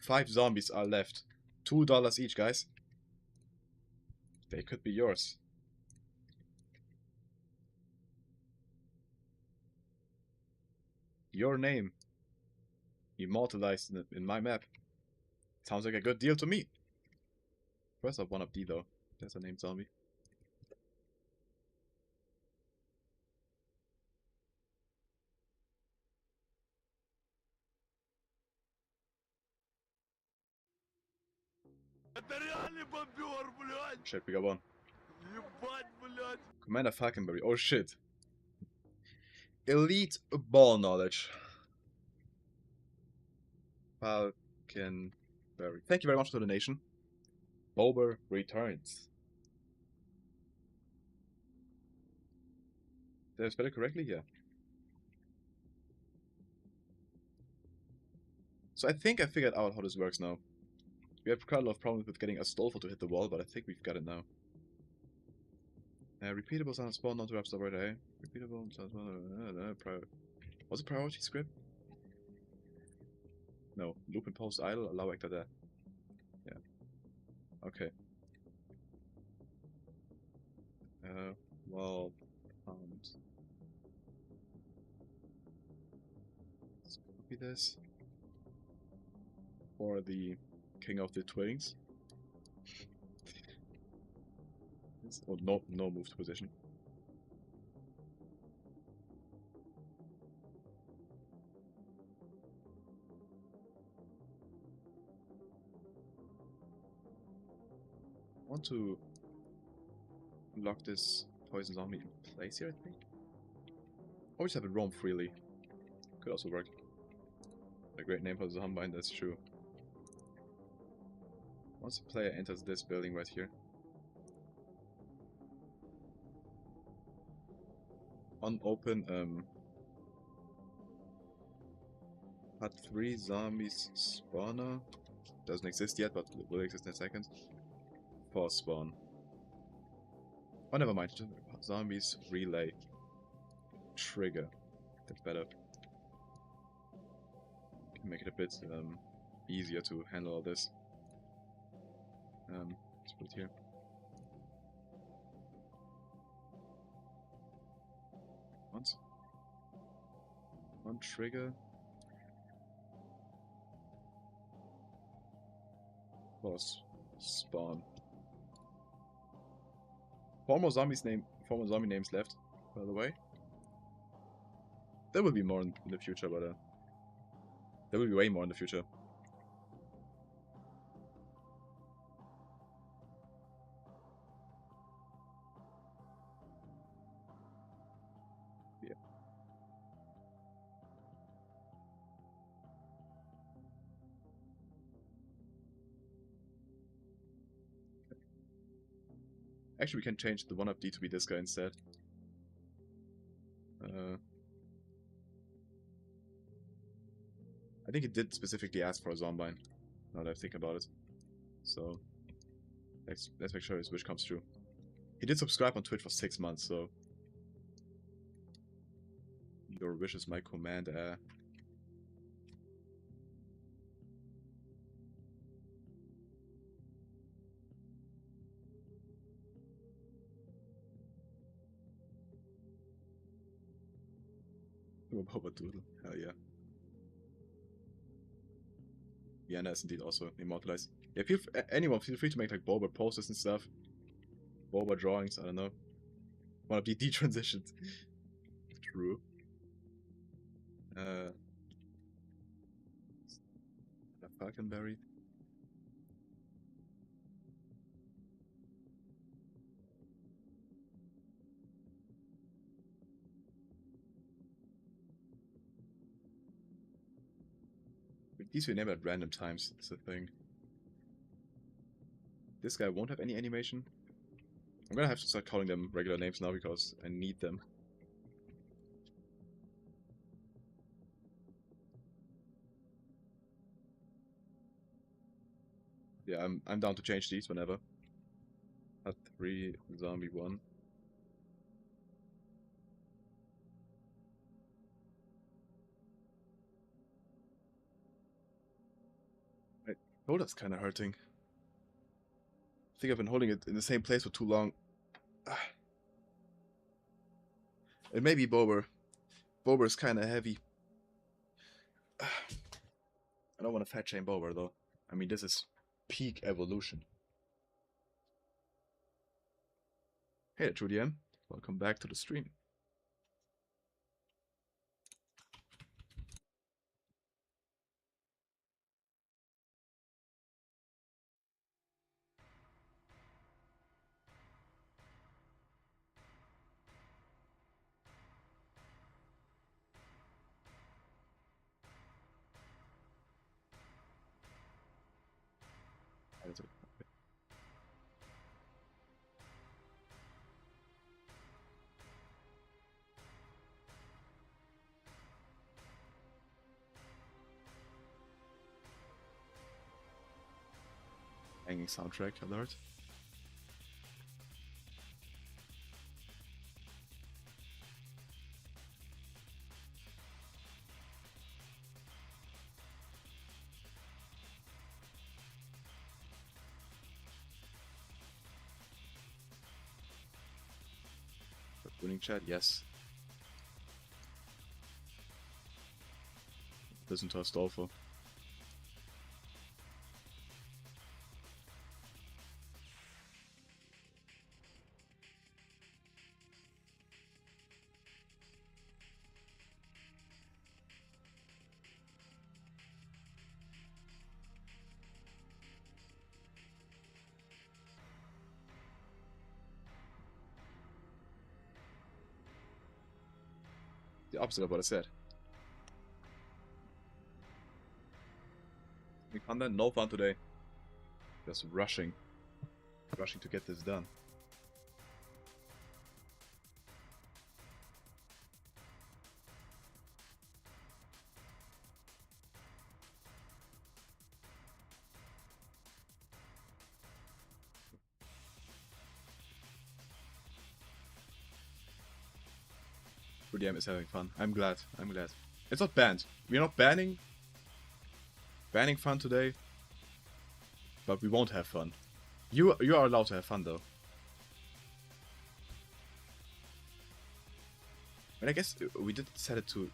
5 zombies are left. $2 each, guys. They could be yours. Your name. Immortalized in my map. Sounds like a good deal to me. First up, 1 up D though. There's a named zombie. Shit, we got 1. Commander Falconberry. Oh shit. Elite ball knowledge. Falconberry. Thank you very much for the donation. Bober returns. Did I spell it correctly? Yeah. So I think I figured out how this works now. We have quite a lot of problems with getting Astolfo to hit the wall, but I think we've got it now. Repeatable sound spawn, not to wrap right away. Repeatable sound spawn, was it priority script? No. Loop and post idle, allow actor there. Yeah. Okay. Well, let's copy this for the King of the Twins. Oh, no move to position. I want to lock this poison zombie in place here, I think. Or just have it roam freely. Could also work. A great name for the zombie, that's true. Once the player enters this building right here. Unopen Part 3 zombies spawner. Doesn't exist yet, but will exist in a second. For spawn. Oh, never mind. Zombies relay trigger. That's better. Can make it a bit easier to handle all this. Let's put it here. Once. One trigger. Plus spawn. Four more zombie names left, by the way. There will be more in the future, but there will be way more in the future. Yeah. Actually, we can change the 1-up D to be this guy instead. I think it did specifically ask for a zombine, now that I think about it. So, let's make sure his wish comes true. He did subscribe on Twitch for 6 months, so... Your wish is my command, Boba Doodle, hell yeah. Vienna is indeed also immortalized. Yeah, anyone feel free to make like Boba posters and stuff. Boba drawings, I don't know. One of the detransitions. True. Falconberry. These we name at random times, is the thing. This guy won't have any animation. I'm gonna have to start calling them regular names now because I need them. Yeah, I'm down to change these whenever. At 3, zombie 1. My shoulder's kinda hurting. I think I've been holding it in the same place for too long. It may be Bober. Bober's kinda heavy. I don't want to fat shame Bober though. I mean, this is peak evolution. Hey there, Julian. Welcome back to the stream. Banging soundtrack alert. Winning chat, yes. Listen to Astolfo. The opposite of what I said. Any fun then? No fun today. Just rushing. Rushing to get this done. DM is having fun. I'm glad. I'm glad. It's not banned. We're not banning fun today. But we won't have fun. You are allowed to have fun though. And I guess we did set it to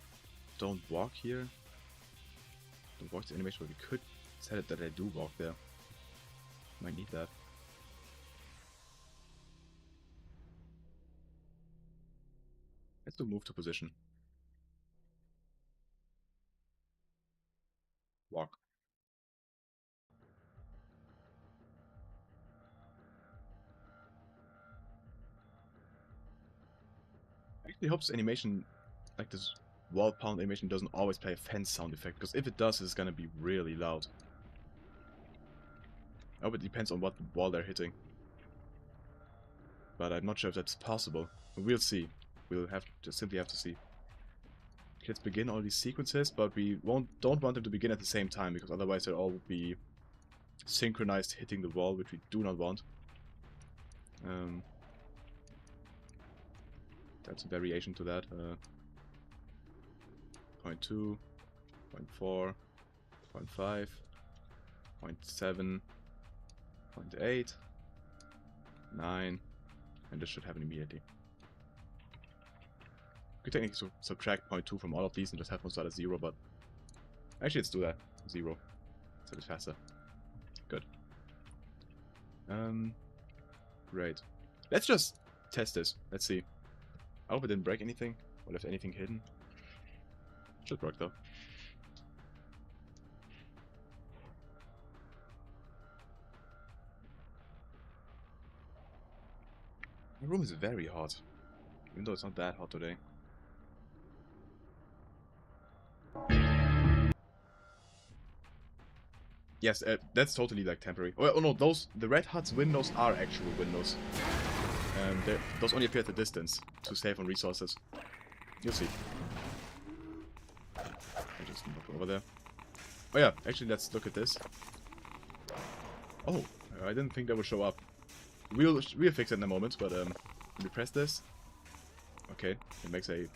don't walk here. Don't walk the animation, but we could set it that I do walk there. Might need that. Let's do move to position. Walk. I actually hope this animation, like this wall pound animation, doesn't always play a fence sound effect, because if it does, it's gonna be really loud. I hope it depends on what wall they're hitting. But I'm not sure if that's possible. We'll see. We'll simply have to see. Let's begin all these sequences, but we don't want them to begin at the same time, because otherwise they'll all be synchronized hitting the wall, which we do not want. That's a variation to that. 0.2, 0.4, 0.5, 0.7, 0.8, 9, and this should happen immediately. We could technically subtract 0.2 from all of these and just have one start at 0, but actually let's do that. 0. It's a bit faster. Good. Great. Let's just test this. Let's see. I hope it didn't break anything, or left anything hidden. Should work though. My room is very hot, even though it's not that hot today. Yes, that's totally like temporary. Oh no, the red hut's windows are actual windows. Those only appear at a distance to save on resources. You'll see. I just knock over there. Oh yeah, actually let's look at this. Oh, I didn't think that would show up. We'll fix it in a moment, but let me press this. Okay, it makes a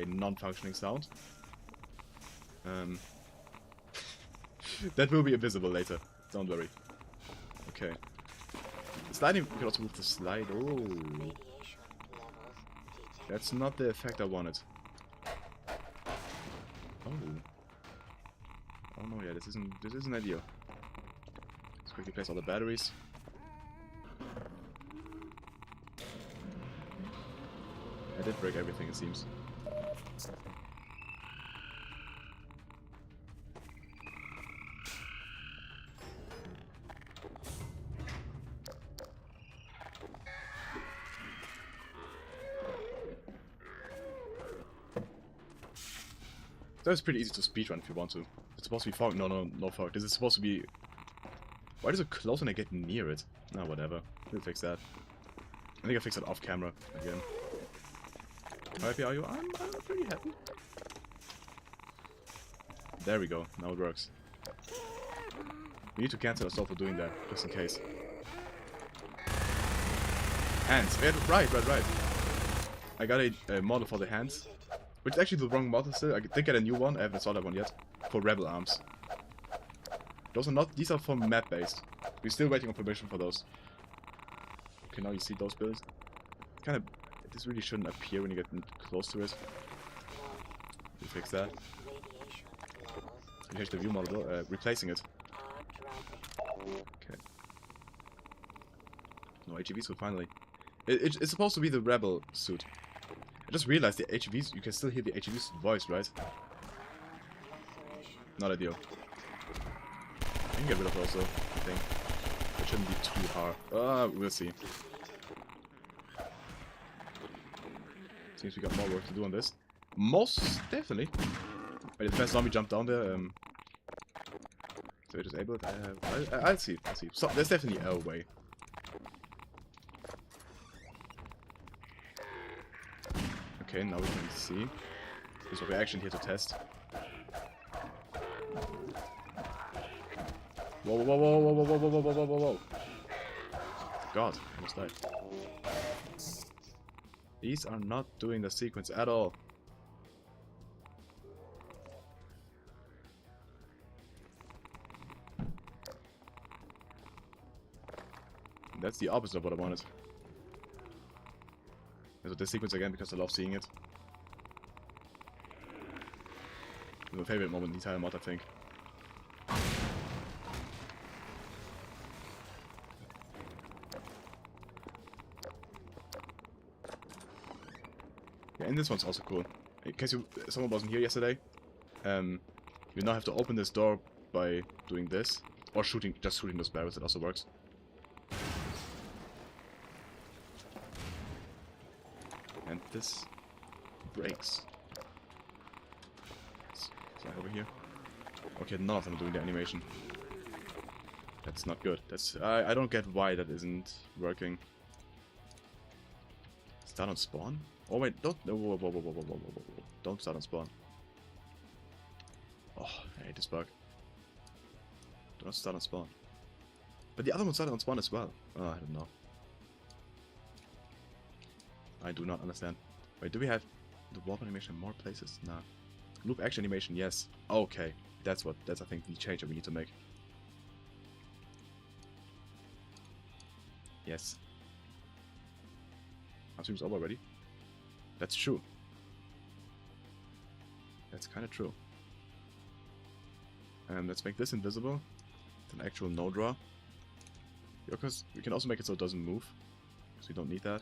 non-functioning sound. That will be invisible later. Don't worry. Okay. Sliding, we can also move the slide. Oh, that's not the effect I wanted. Oh. Oh no, yeah, this isn't ideal. Let's quickly place all the batteries. I did break everything, it seems. That was pretty easy to speedrun if you want to. It's supposed to be fog. No fog. This is supposed to be... Why does it close when I get near it? No, whatever. We'll fix that. I think I fixed it off camera again. How happy are you? I'm pretty happy. There we go. Now it works. We need to cancel ourselves for doing that, just in case. Hands. Yeah, right. I got a model for the hands. Which is actually the wrong model still. I did get a new one. I haven't installed that one yet. For rebel arms. Those are not. These are for map based. We're still waiting on permission for those. Okay, now you see those builds. Kind of. This really shouldn't appear when you get close to it. We fix that. Here's the view model. Replacing it. Okay. No HEV suit finally. It's supposed to be the rebel suit. I just realized the HEVs. You can still hear the HEV's voice, right? Not ideal. I can get rid of those though, I think. It shouldn't be too hard. We'll see. Seems we got more work to do on this. Most definitely. Wait, the first zombie jumped down there. So we disable it. I'll see. So, there's definitely a way. Okay, now we can see. This is what we're actually here to test. Whoa. God, I almost died. These are not doing the sequence at all. That's the opposite of what I wanted. So this sequence again because I love seeing it. It's my favorite moment in the entire mod, I think. Yeah, and this one's also cool. In case someone wasn't here yesterday, you now have to open this door by doing this, or just shooting those barrels. It also works. And this breaks. It's like over here. Okay, none of them are doing the animation. That's not good. That's I don't get why that isn't working. Start on spawn? Oh wait, don't whoa. Don't start on spawn. Oh, I hate this bug. Do not start on spawn. But the other one started on spawn as well. Oh, I don't know. I do not understand. Wait, do we have the warp animation in more places? Nah. Loop action animation, yes. Okay. That's I think the change that we need to make. Yes. Stream's over already. That's true. That's kind of true. Let's make this invisible. It's an actual no draw. Because we can also make it so it doesn't move. So we don't need that.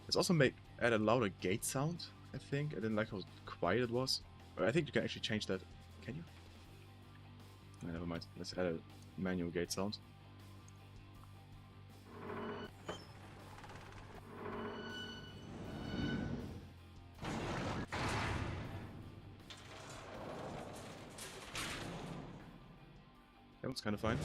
Let's also add a louder gate sound, I think. I didn't like how quiet it was. Or I think you can actually change that. Can you? No, never mind. Let's add a manual gate sound. That one's kind of fine.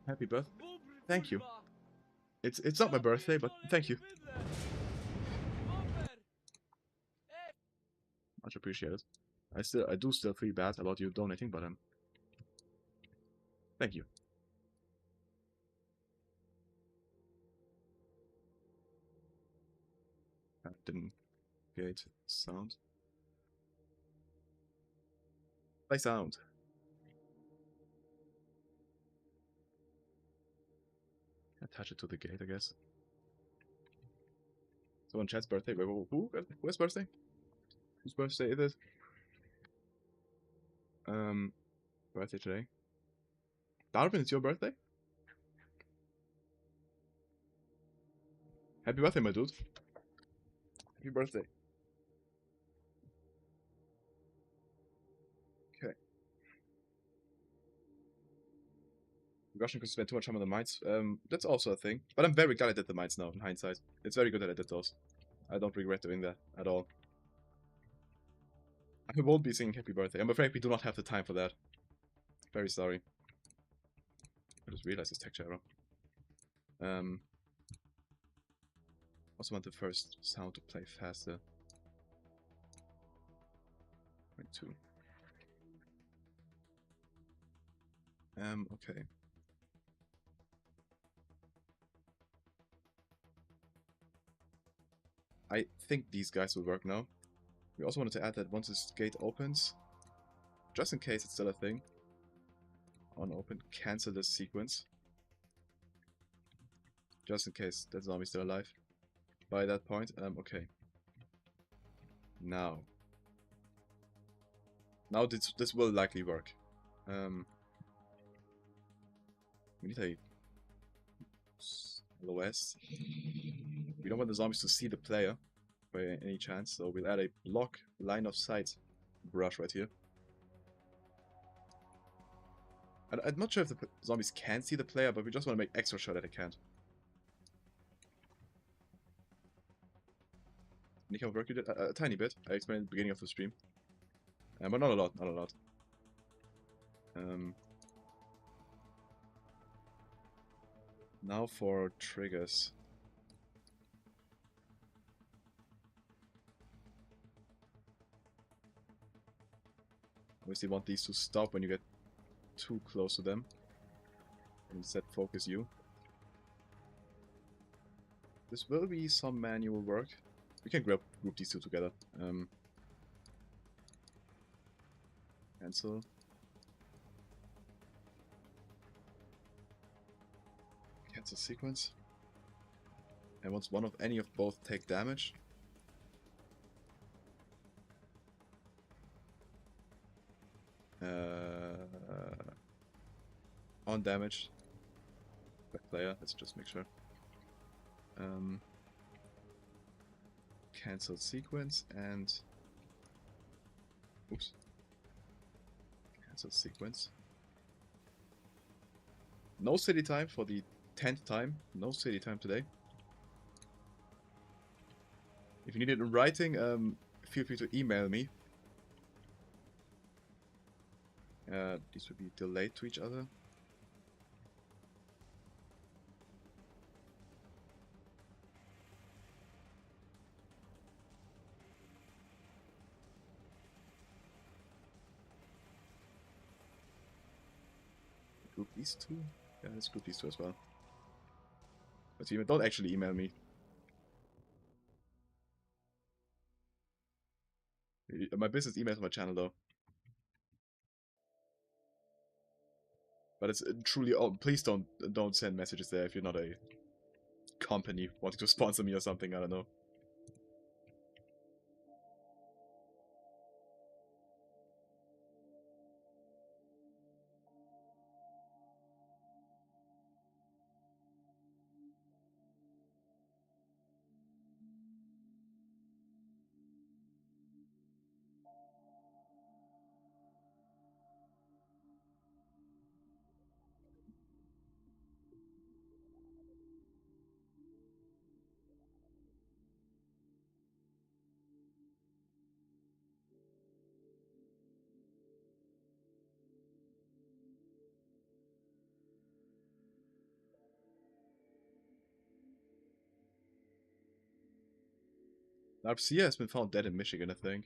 Happy birthday. Thank you. It's not my birthday, but thank you. Much appreciated. I do still feel bad about you donating, but thank you. That didn't gate sound. Play sound. Attach it to the gate, I guess. So on chat's birthday. Wait, who's birthday? Whose birthday is it? Birthday today. Darwin, it's your birthday? Happy birthday, my dude. Happy birthday. Okay. Russian could spend too much time on the mines. That's also a thing. But I'm very glad I did the mines now, in hindsight. It's very good that I did those. I don't regret doing that at all. I won't be singing happy birthday. I'm afraid we do not have the time for that. Very sorry. I just realized this texture error. Also want the first sound to play faster. 0.2. Okay. I think these guys will work now. We also wanted to add that once this gate opens, just in case it's still a thing, on open, cancel this sequence. Just in case that zombie's still alive. By that point, okay. Now this will likely work. We need a LOS. We don't want the zombies to see the player by any chance, so we'll add a block line of sight brush right here. I'm not sure if the zombies can see the player, but we just want to make extra sure that they can't. Nick, how work you did a tiny bit. I explained at the beginning of the stream, but not a lot, not a lot. Now for triggers. Obviously want these to stop when you get too close to them. And instead focus you. This will be some manual work. We can group these two together. Cancel. Cancel sequence. And once one of any of both take damage, on damage by player, let's just make sure. Cancel sequence and oops. Cancel sequence. No city time for the 10th time. No city time today. If you need it in writing, feel free to email me. These would be delayed to each other. Group these two? Yeah, let's group these two as well. But don't actually email me. My business email is my channel though. But it's truly, oh, please don't send messages there if you're not a company wanting to sponsor me or something, I don't know. Lucia has been found dead in Michigan, I think.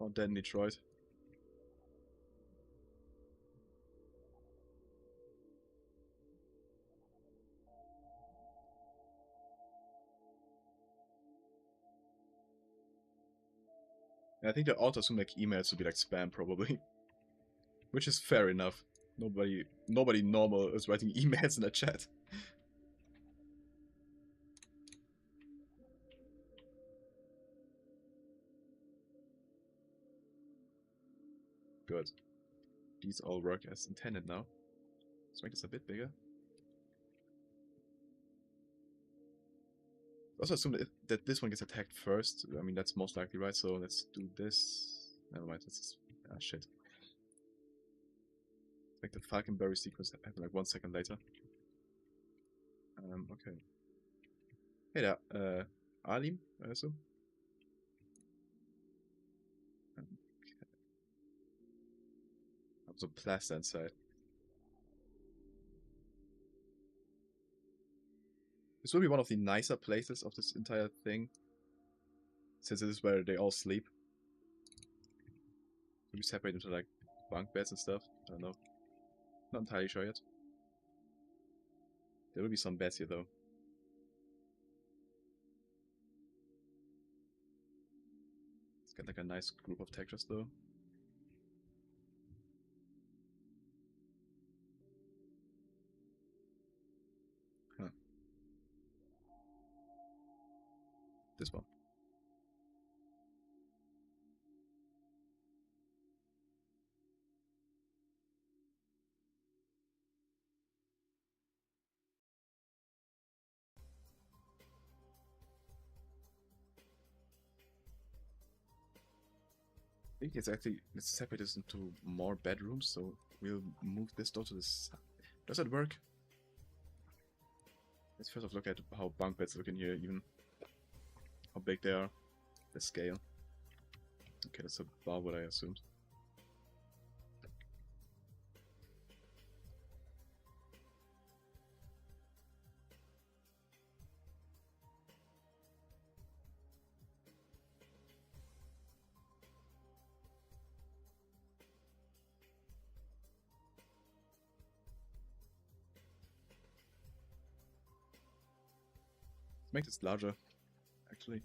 Found dead in Detroit. And I think the authors who make emails will be like spam, probably. Which is fair enough. Nobody normal is writing emails in the chat. Good. These all work as intended now. Let's make this a bit bigger. Also assume that this one gets attacked first. I mean, that's most likely, right? So let's do this. Never mind, let's just... ah, shit. Like the Falconberry sequence happen like 1 second later. Okay. Hey there, Alim, I assume? Okay. So plaster inside. This will be one of the nicer places of this entire thing, since this is where they all sleep. Will be separated into like bunk beds and stuff. I don't know. Not entirely sure yet. There will be some beds here though. It's got like a nice group of textures though. Huh. This one. I think let's separate this into more bedrooms, so we'll move this door to the side. Does that work? Let's first look at how bunk beds look in here, even how big they are, the scale. Okay, that's about what I assumed. Let's make this larger, actually.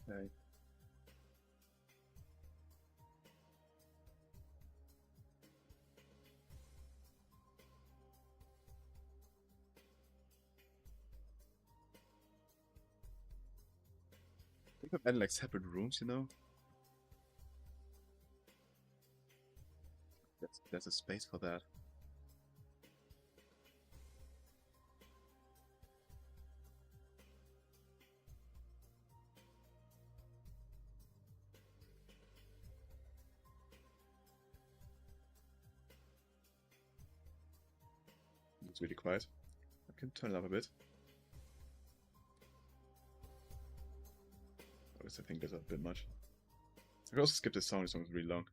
Okay. I think I've added like separate rooms, you know? There's a space for that. It's really quiet. I can turn it up a bit. I think that's a bit much. I can also skip this song, this song is really long.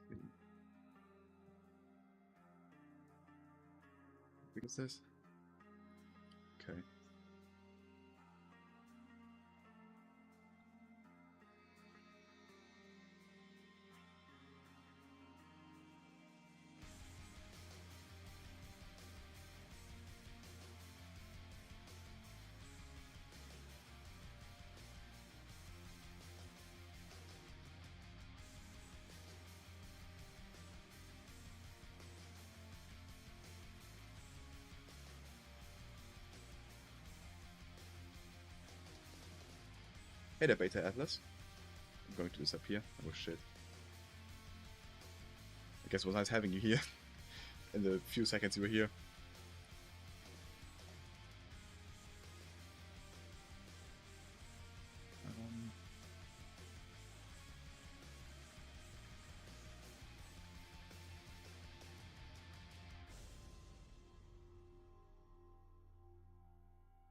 How big is this? Okay. Hey there, Beta Atlas. I'm going to disappear. Oh shit. I guess it was nice having you here. In the few seconds you were here.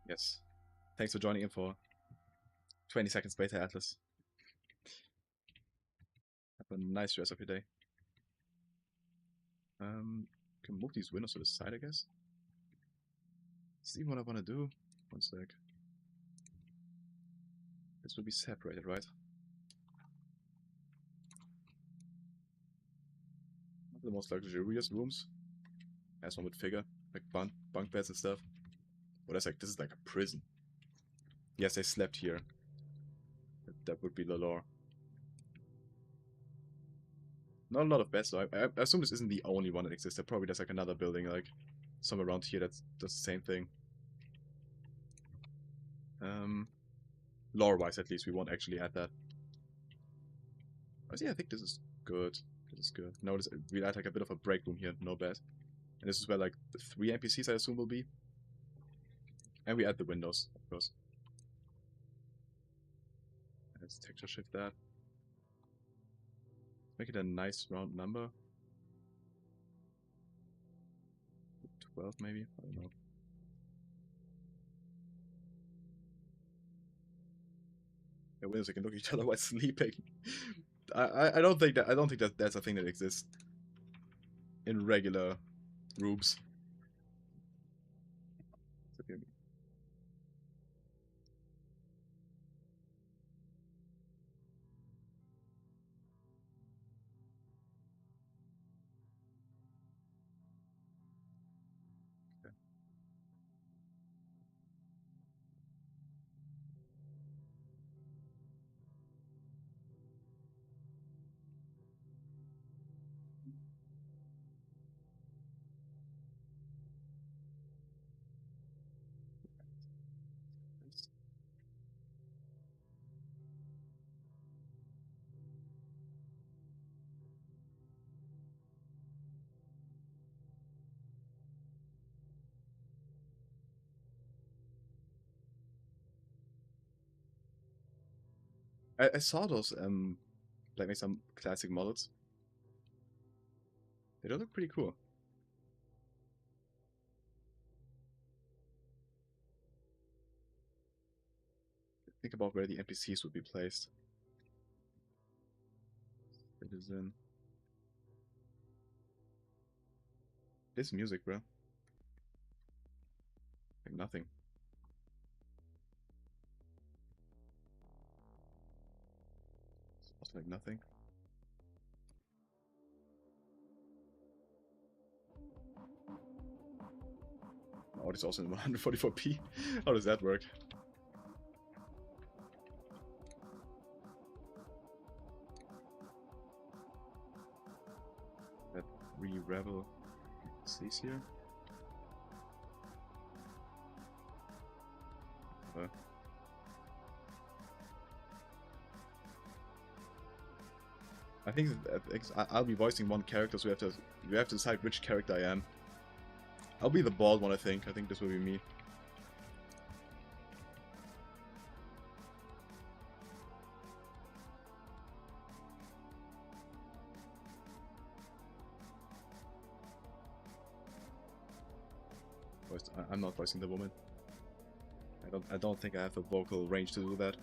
Yes. Thanks for joining in for 20 seconds, Beta Atlas. Have a nice rest of your day. Can move these windows to the side, I guess. See what I want to do. One sec. This will be separated, right? The most luxurious rooms. As one would figure. Like bunk beds and stuff. Well, that's like, this is like a prison. Yes, they slept here. That would be the lore. Not a lot of beds, so I assume this isn't the only one that exists. There probably there's like another building, like somewhere around here that does the same thing. Lore-wise, at least, we won't actually add that. But yeah, I think this is good. This is good. Notice we add like a bit of a break room here, no bed. And this is where like the 3 NPCs I assume will be. And we add the windows, of course. Let's texture shift that. Make it a nice round number. 12 maybe? I don't know. Yeah, windows, they can look at each other while sleeping. I don't think that that's a thing that exists in regular rooms. I saw those like some classic models. They don't look pretty cool. Think about where the NPCs would be placed. Citizen. This music, bro. Like nothing. It's like nothing. Oh, it's also in 144p. How does that work? That re-revel NPCs here. I think I'll be voicing one character, so we have to decide which character I am. I'll be the bald one, I think. I think this will be me. I'm not voicing the woman. I don't think I have the vocal range to do that.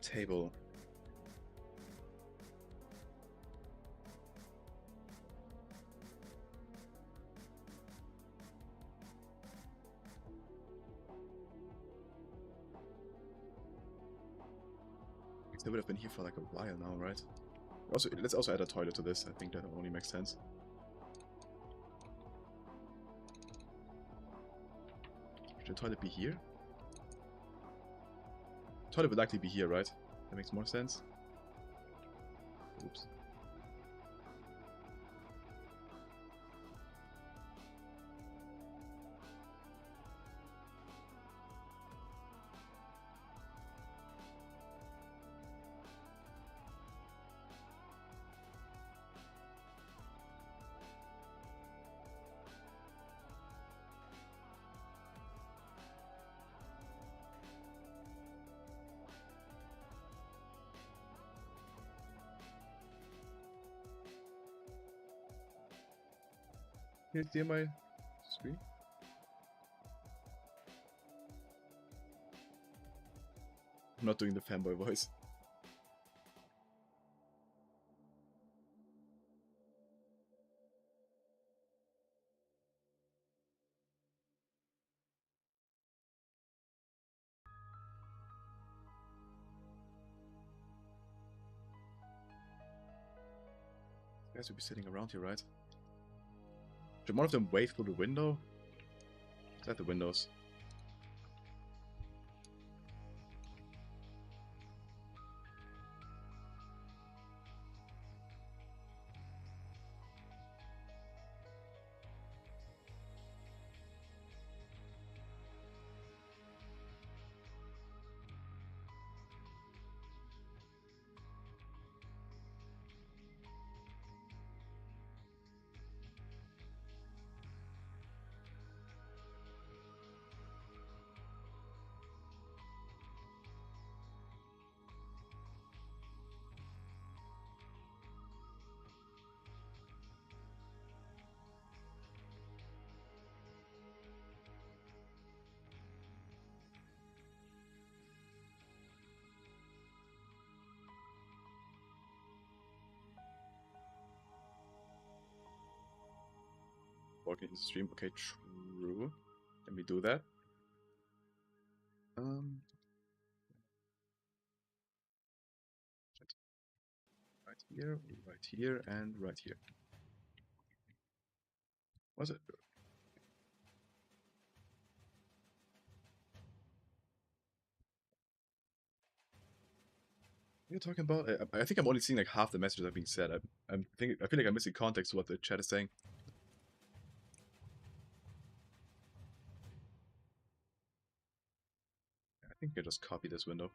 Table. They would have been here for like a while now, right? Also, let's also add a toilet to this. I think that only makes sense. Should the toilet be here? Toilet would likely be here, right? That makes more sense. Oops. Can you see my screen? I'm not doing the fanboy voice. guys will be sitting around here, right? Should one of them wait through the window? Is that the windows? Walking the stream. Okay, true. Let me do that. Right here, and right here. Was it? What are you talking about? I think I'm only seeing like half the messages that are being said. I feel like I'm missing context to what the chat is saying. I think I just copy this window.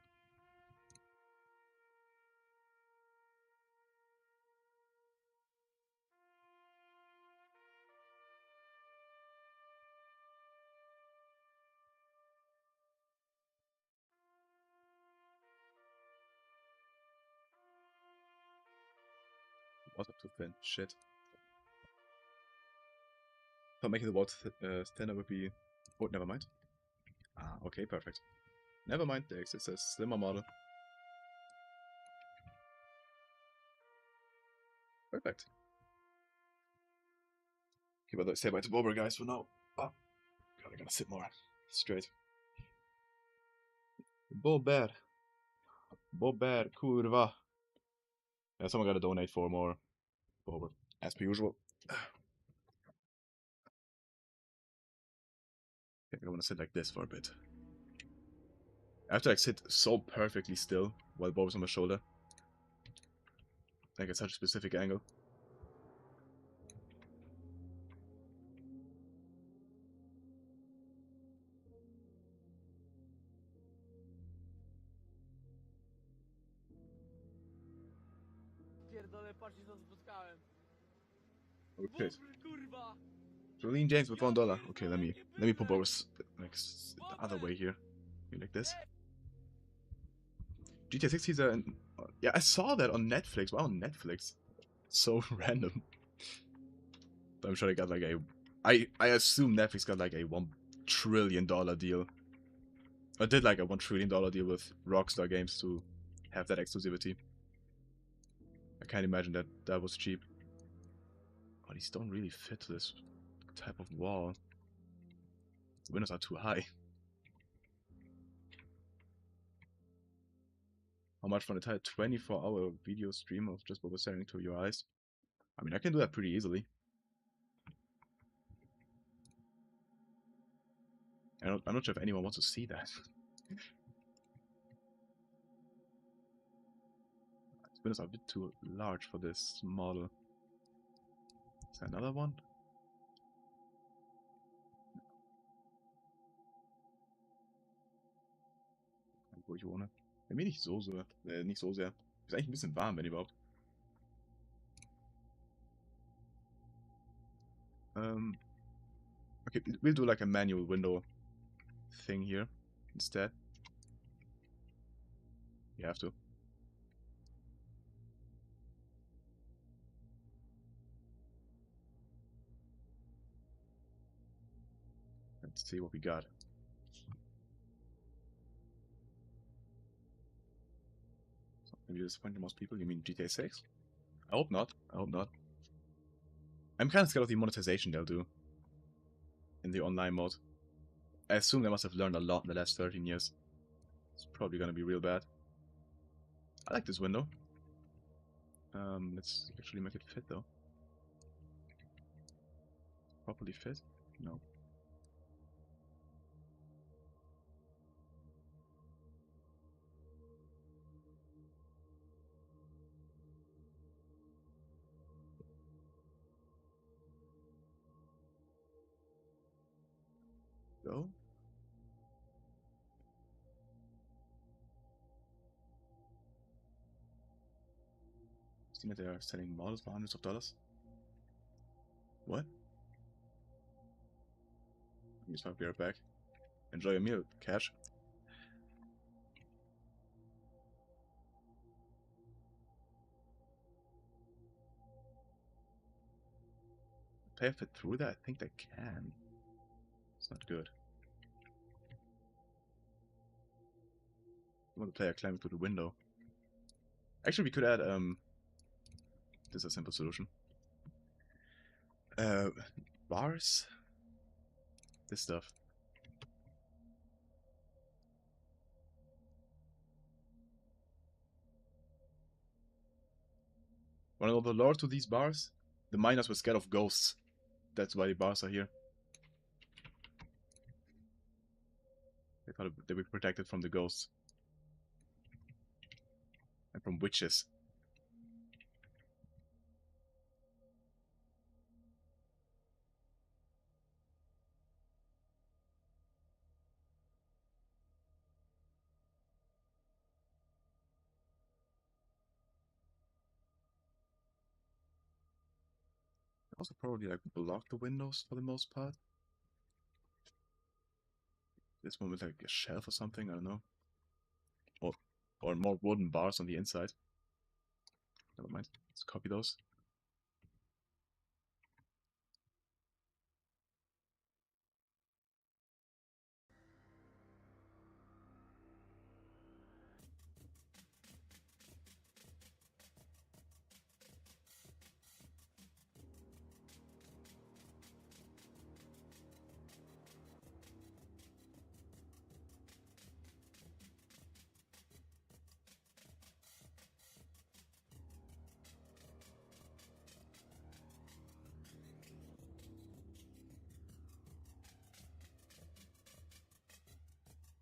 Was up too thin. Shit. Thought making the walls thinner would be... Oh, never mind. Ah, okay, perfect. Never mind, there exists a slimmer model. Perfect. Okay, but say bye to Bober, guys, for now. Oh, God, I gotta sit more straight. Bober. Bober, kurva. Yeah, someone gotta donate for more Bober, as per usual. I think I wanna sit like this for a bit. I have to like sit so perfectly still while Bober's on my shoulder. Like at such a specific angle. Oh shit. Jolene James with $1. Okay, let me put Boris like the other way here. Maybe like this. GTA 6 is a... Yeah, I saw that on Netflix. Wow, Netflix. So random. But I'm sure they got like a... I assume Netflix got like a $1 trillion deal. Or did like a $1 trillion deal with Rockstar Games to have that exclusivity. I can't imagine that that was cheap. Oh, these don't really fit this type of wall. The windows are too high. How much for an entire 24-hour video stream of just what was staring into your eyes? I mean, I can do that pretty easily. I'm not sure if anyone wants to see that. These windows are a bit too large for this model. Is there another one? Wo ich wohne. Bei mir nicht so sehr. Nicht so sehr. Ist eigentlich ein bisschen warm, wenn überhaupt. Okay, we'll do like a manual window thing here instead. You have to. Let's see what we got. So, maybe disappointing most people. You mean GTA 6? I hope not. I hope not. I'm kind of scared of the monetization they'll do in the online mode. I assume they must have learned a lot in the last 13 years. It's probably gonna be real bad. I like this window. Let's actually make it fit though. properly fit? No. Go. Seen that they are selling models for hundreds of dollars. What? Use my beer back. Enjoy your meal, Cash. Play fit through that? I think they can. It's not good. I want the player climbing through the window. Actually, we could add this is a simple solution. Bars. This stuff. Wanna know the lore to these bars? The miners were scared of ghosts. That's why the bars are here. They thought they were protected from the ghosts. And from witches. They also probably like block the windows for the most part. This one with like a shelf or something, I don't know. Or more wooden bars on the inside. Never mind. Let's copy those.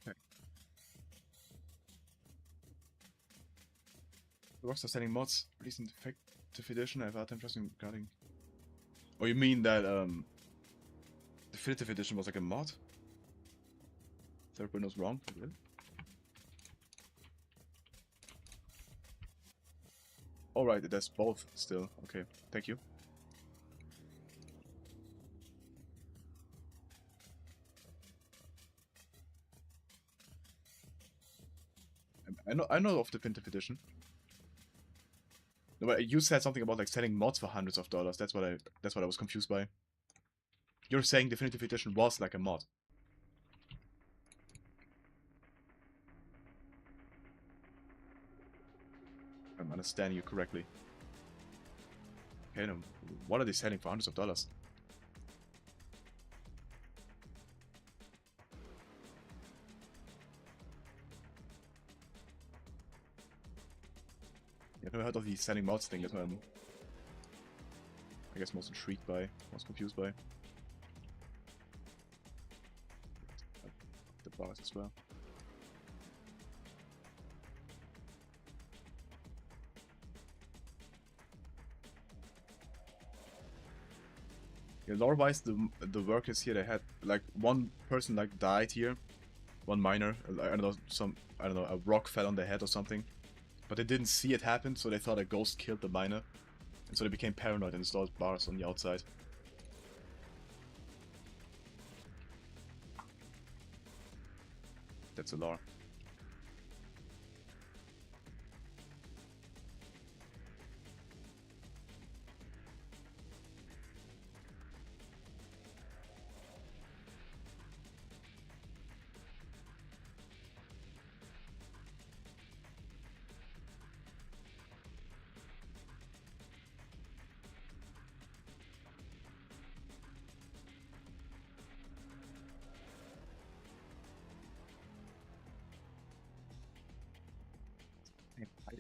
Okay. The Rockstar selling mods released in defective edition. I've had interesting regarding. Oh, you mean that definitive edition was like a mod? Third window's wrong? Really? Alright, it has both still. Okay, thank you. I know of definitive edition. No, but you said something about like selling mods for hundreds of dollars. That's what I was confused by. You're saying definitive edition was like a mod. I'm understanding you correctly. Okay, now, what are they selling for hundreds of dollars? I've never heard of the selling mods thing. That's what I'm, I guess, most intrigued by, most confused by. The bars as well. Yeah, lore-wise, the workers here, they had like one person like died here, one miner. I don't know, a rock fell on their head or something, but they didn't see it happen, so they thought a ghost killed the miner, and so they became paranoid and installed bars on the outside. That's a lore.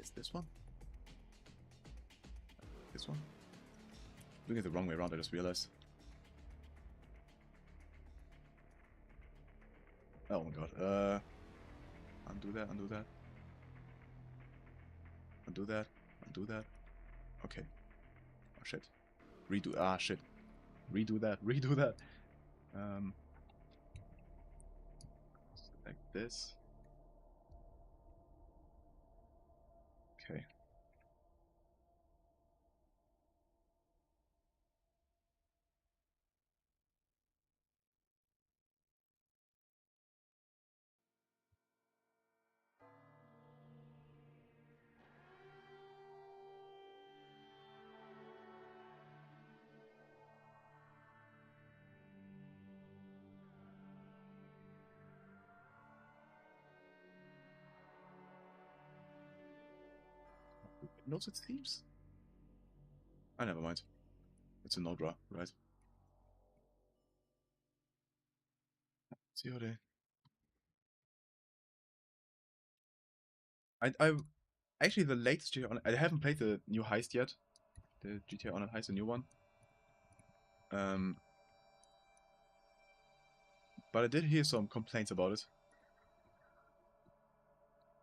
Is this one? This one? Looking at the wrong way around, I just realized. Oh my god. Undo that, undo that. Undo that, undo that. Okay. Oh shit. Redo. Ah shit. Redo that, redo that. Like this. Okay. It knows its themes? Ah, never mind. It's a no draw, right? See how they. I actually the latest GTA Online. I haven't played the new heist yet. The GTA Online heist, the new one. Um, but I did hear some complaints about it.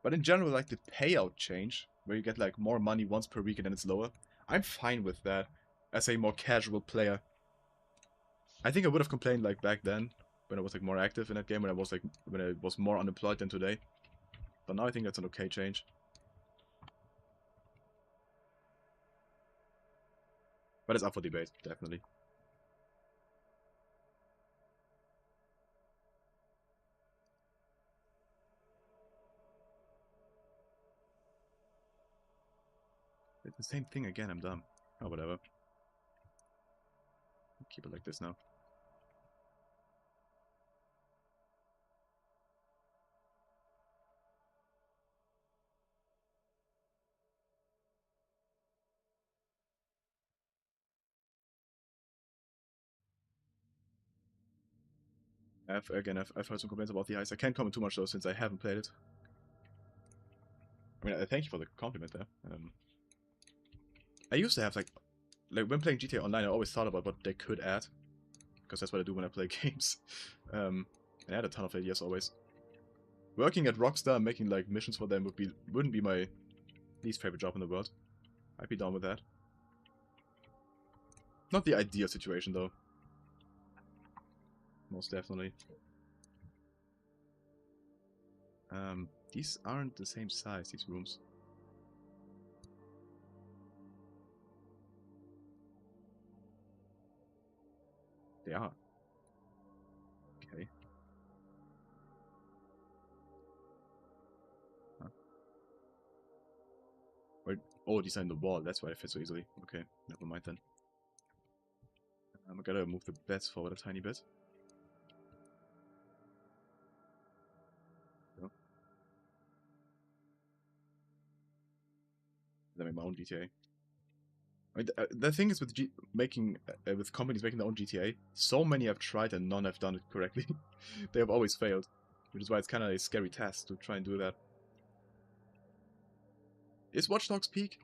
But in general, like the payout change, where you get like more money once per week and then it's lower, I'm fine with that as a more casual player. I think I would have complained like back then when I was like more active in that game, when I was more unemployed than today. But now I think that's an okay change. But it's up for debate, definitely. It's the same thing again, I'm dumb. Oh, whatever. Keep it like this now. I've heard some complaints about the heist. I can't comment too much though, since I haven't played it. I mean, I thank you for the compliment there. I used to have like when playing GTA Online, I always thought about what they could add, because that's what I do when I play games. And I had a ton of ideas always. Working at Rockstar, making like missions for them wouldn't be my least favorite job in the world. I'd be down with that. Not the ideal situation though. Most definitely. These aren't the same size, these rooms. They are. Okay. Huh. Wait. Oh, these are in the wall, that's why it fits so easily. Okay, never mind then. I gotta move the beds forward a tiny bit. So, I make my own GTA. I mean, the thing is with with companies making their own GTA, so many have tried and none have done it correctly. They have always failed, which is why it's kind of a scary task to try and do that. Is Watch Dogs peak?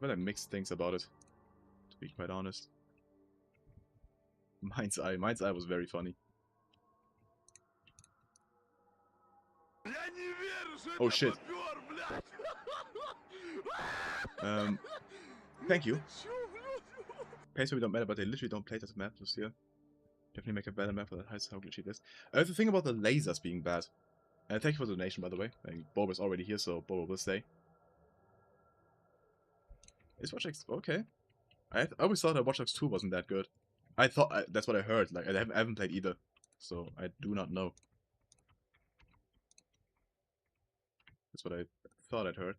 Well, I mixed things about it, to be quite honest. Mind's Eye was very funny. Oh shit. Thank you. Pace maybe don't matter, but they literally don't play that map, Lucia. Definitely make a better map for that hides how glitchy it is. The thing about the lasers being bad. Thank you for the donation, by the way. Bob is already here, so Bob will stay. Is Watch Dogs okay? I always thought that Watch Dogs 2 wasn't that good. That's what I heard. Like I haven't played either, so I do not know. That's what I thought I'd heard.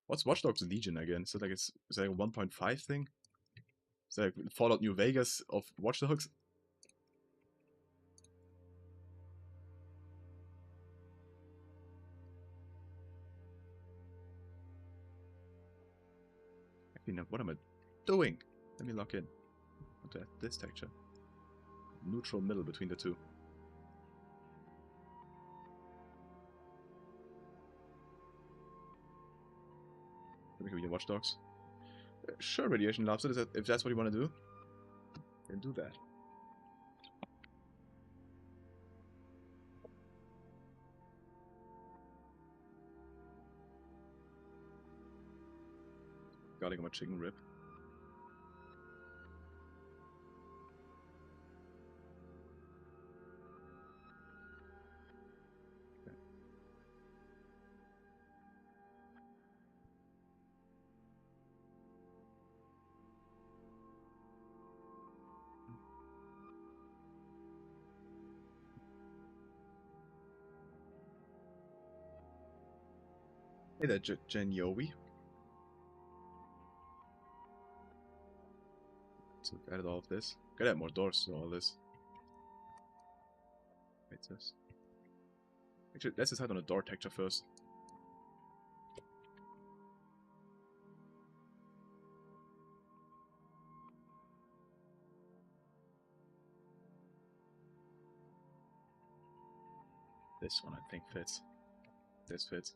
What's Watch Dogs Legion again? Is it like is it like a 1.5 thing? Is it like Fallout New Vegas of Watch Dogs? Actually, no. What am I doing? Let me lock in. Onto this texture. Neutral middle between the two. Let me go Watch Dogs. Sure, radiation lobster, if that's what you want to do, then do that. Garlic on my chicken rib. Hey there, Genyowi. So added all of this. Gotta add more doors to all this. Wait, this. Actually, let's decide on a door texture first. This one I think fits. This fits.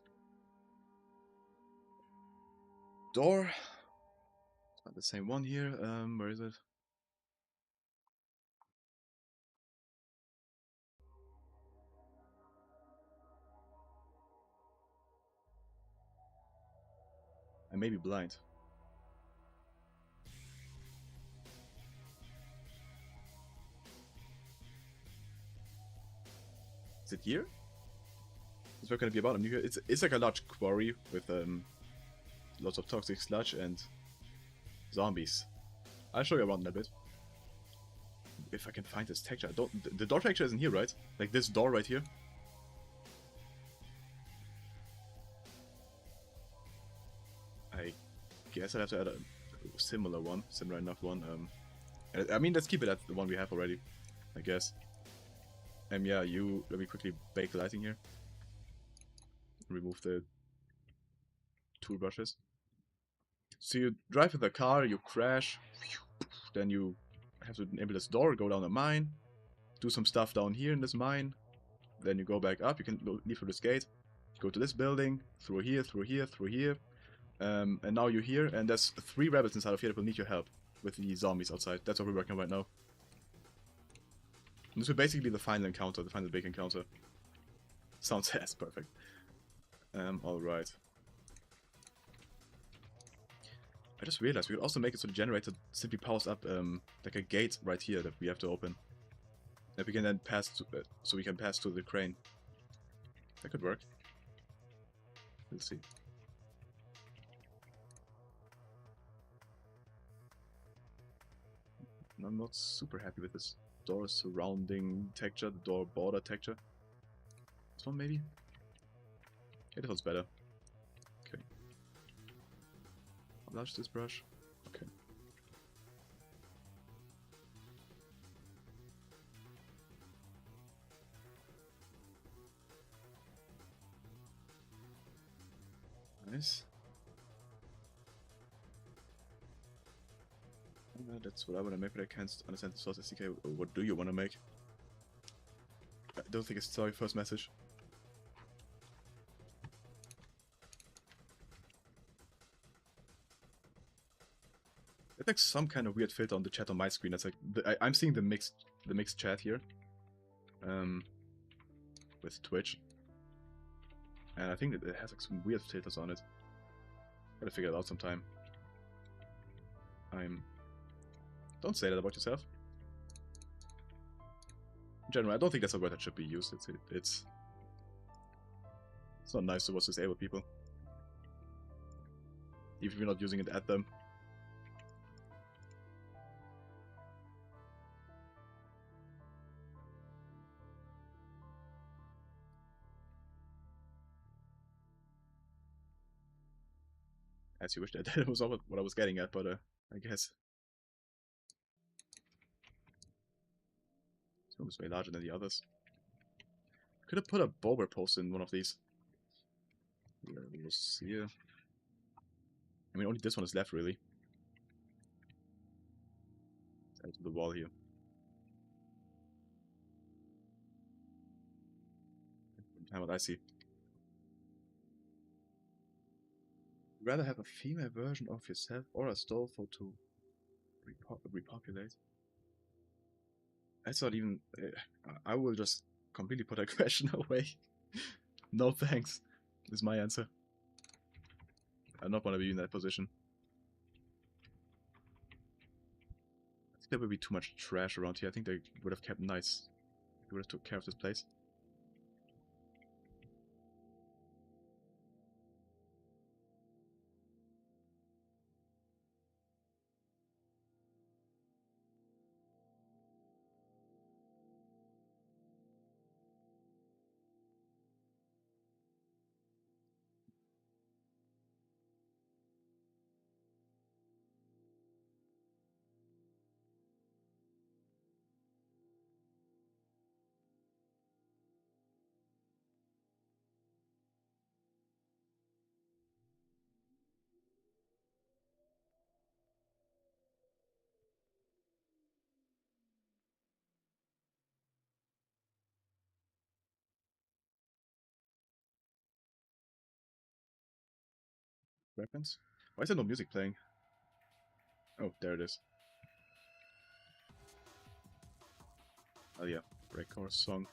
Door. It's not the same one here. Where is it? I may be blind. Is it here? Is there gonna be about? It's like a large quarry with lots of toxic sludge and zombies. I'll show you around in a bit. If I can find this texture. I don't. The door texture isn't here, right? Like this door right here. I guess I'd have to add a similar one, similar enough one. I mean, let's keep it at the one we have already, I guess. Yeah, let me quickly bake the lighting here. Remove the tool brushes. So you drive with the car, you crash, then you have to enable this door, go down a mine, do some stuff down here in this mine, then you go back up, you can leave through this gate, go to this building, through here, through here, through here, and now you're here, and there's 3 rabbits inside of here that will need your help with the zombies outside. That's what we're working on right now. And this will basically be the final encounter, the final big encounter. Sounds yes, perfect. Alright. I just realized we could also make it so the generator simply powers up like a gate right here that we have to open. That we can then pass to, so we can pass to the crane. That could work. We'll see. I'm not super happy with this door surrounding texture, the door border texture. This one maybe? Yeah, this one's better. Okay. How large is this brush? Okay. Nice. That's what I want to make, but I can't understand the source SDK. What do you want to make? I don't think it's sorry first message. It's like some kind of weird filter on the chat on my screen. That's like I'm seeing the mixed chat here, with Twitch, and I think that it has like some weird filters on it. Gotta figure it out sometime. Don't say that about yourself. In general, I don't think that's a word that should be used. It's not nice towards disabled people, even if you're not using it at them. As you wish that was all what I was getting at, but I guess this one was way larger than the others. Could have put a boulder post in one of these. Lucia. I mean, only this one is left, really. Let's add to the wall here. Time what I see. Rather have a female version of yourself or a stolfo to repopulate. That's not even. I will just completely put that question away. No thanks, is my answer. I don't want to be in that position. I think there would be too much trash around here. I think they would have kept nice. They would have took care of this place. Weapons? Why is there no music playing? Oh, there it is. Oh yeah, record song.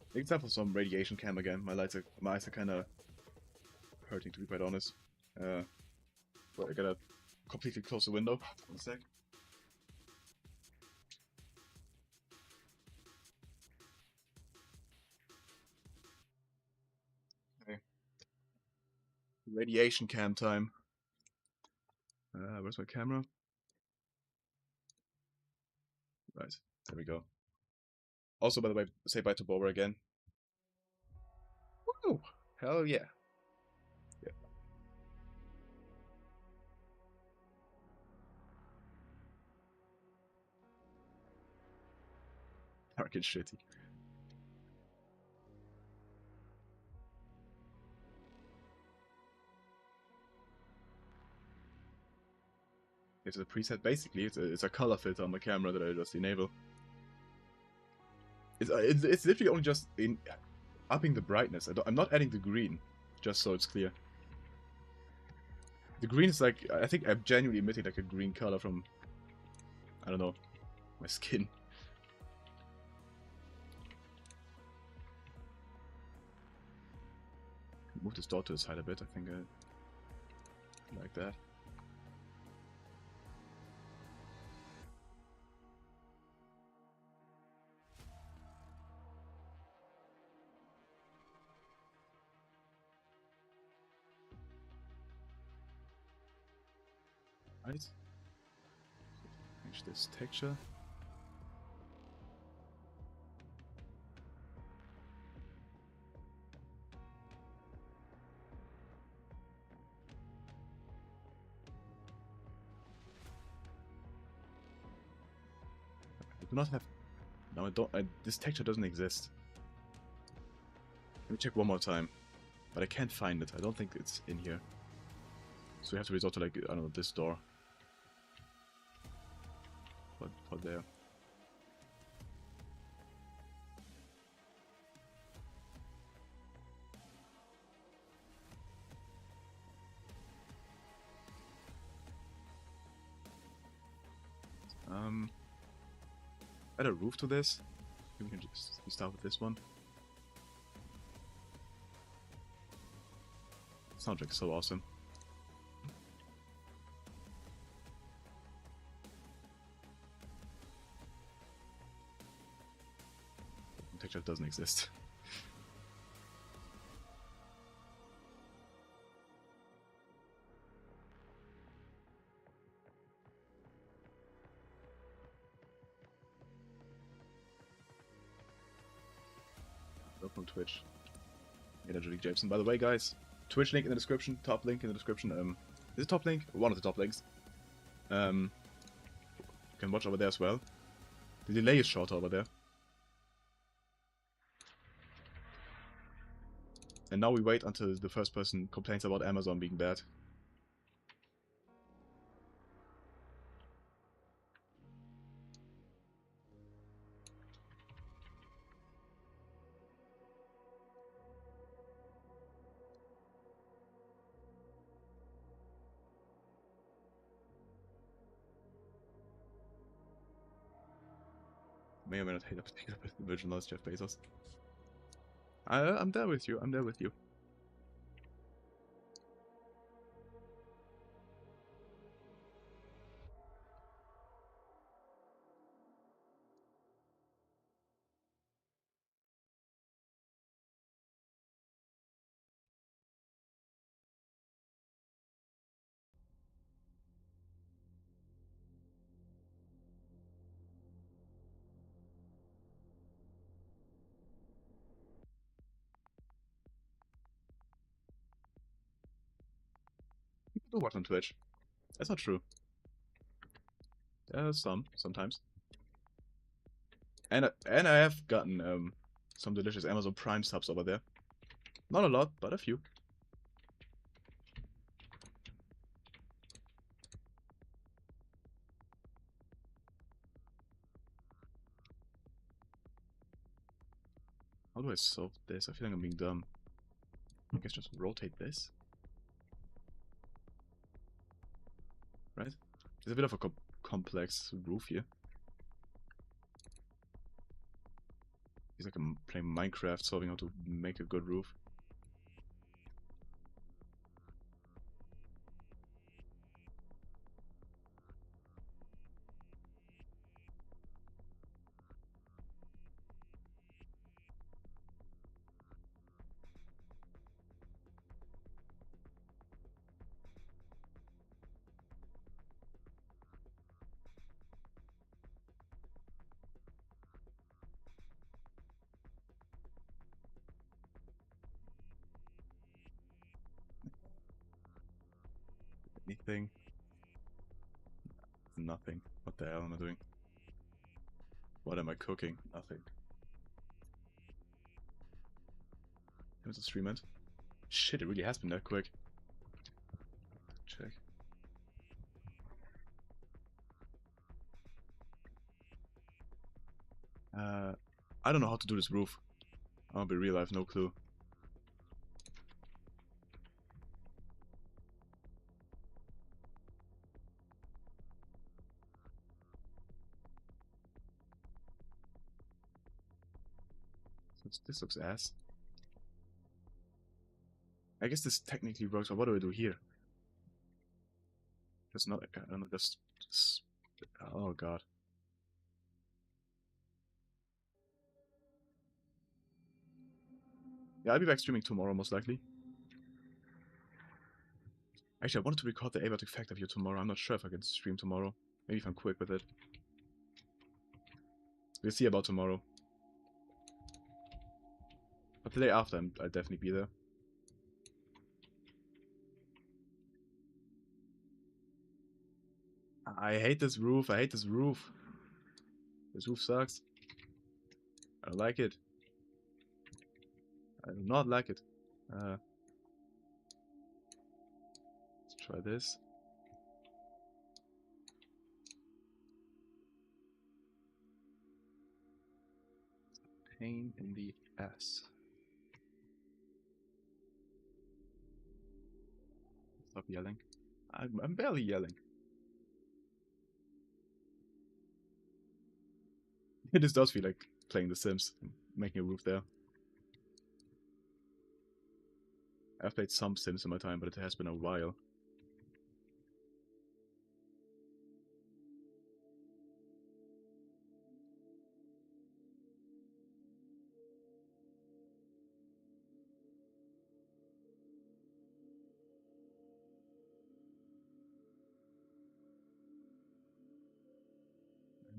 I think it's time for some radiation cam again. My eyes are kind of hurting, to be quite honest. But I gotta completely close the window. 1 sec. Okay. Radiation cam time. Where's my camera? Right, there we go. Also, by the way, say bye to Bober again. Woo! Hell yeah. Yeah. Dark and shitty. It's a preset, basically. It's a color filter on the camera that I just enable. It's literally only just in upping the brightness. I'm not adding the green, just so it's clear. The green is like, I think I'm genuinely emitting like a green color from, I don't know, my skin. Move this door to the side a bit, I think like that. Right. Change this texture. I do not have. No, I don't. This texture doesn't exist. Let me check one more time. But I can't find it. I don't think it's in here. So we have to resort to, like, I don't know, this door. What there? Add a roof to this. We can just start with this one. Sounds like so awesome. The texture doesn't exist. Up on Twitch. Julie Jameson. By the way, guys, Twitch link in the description. Top link in the description. Is it top link? One of the top links. You can watch over there as well. The delay is shorter over there. And now we wait until the first person complains about Amazon being bad. May or may not hate up the Virgin Lost Jeff Bezos. I'm there with you, I'm there with you. People do watch on Twitch. That's not true. Sometimes. And I have gotten some delicious Amazon Prime subs over there. Not a lot, but a few. How do I solve this? I feel like I'm being dumb. I guess just rotate this. Right? It's a bit of a complex roof here. It's like I'm playing Minecraft, solving how to make a good roof. Anything? Nothing. What the hell am I doing? What am I cooking? Nothing. Can I stream it? Shit, it really has been that quick. Check. I don't know how to do this roof. I'll be real, I have no clue. This looks ass. I guess this technically works, but what do I do here? That's not, I don't know, just oh god. Yeah, I'll be back streaming tomorrow, most likely. Actually, I wanted to record the abiotic fact of you tomorrow. I'm not sure if I can stream tomorrow. Maybe if I'm quick with it. We'll see about tomorrow. But the day after, I'll definitely be there. I hate this roof. I hate this roof. This roof sucks. I don't like it. I do not like it. Let's try this. Pain in the ass. Stop yelling. I'm barely yelling. This does feel like playing The Sims, making a roof there. I've played some Sims in my time, but it has been a while.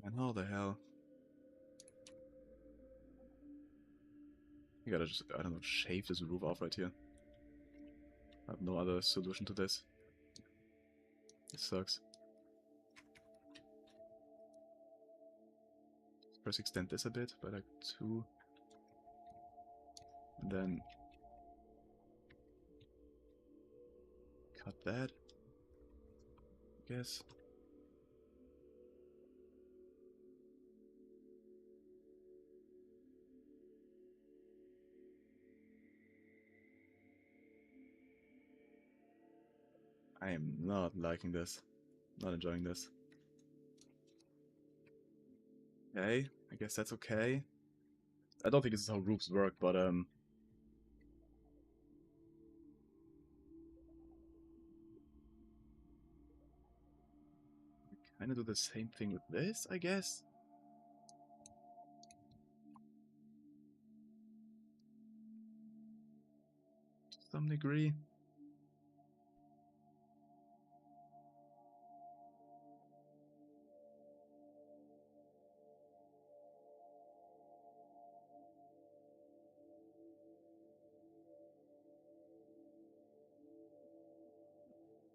And how the hell? You gotta just, I don't know, shave this roof off right here. I have no other solution to this. This sucks. First extend this a bit by like 2. And then cut that. I guess. I am not liking this. Not enjoying this. Okay, I guess that's okay. I don't think this is how roofs work, but kind of do the same thing with this, I guess. To some degree.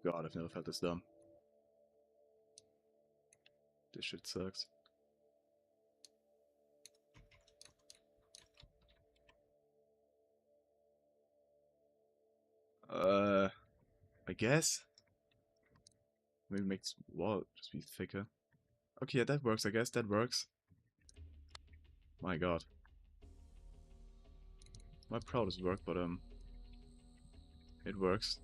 God, I've never felt this dumb. This shit sucks. I guess. Maybe make this wall just be thicker. Okay, yeah, that works, I guess. That works. My god. Not proud of work, but it works.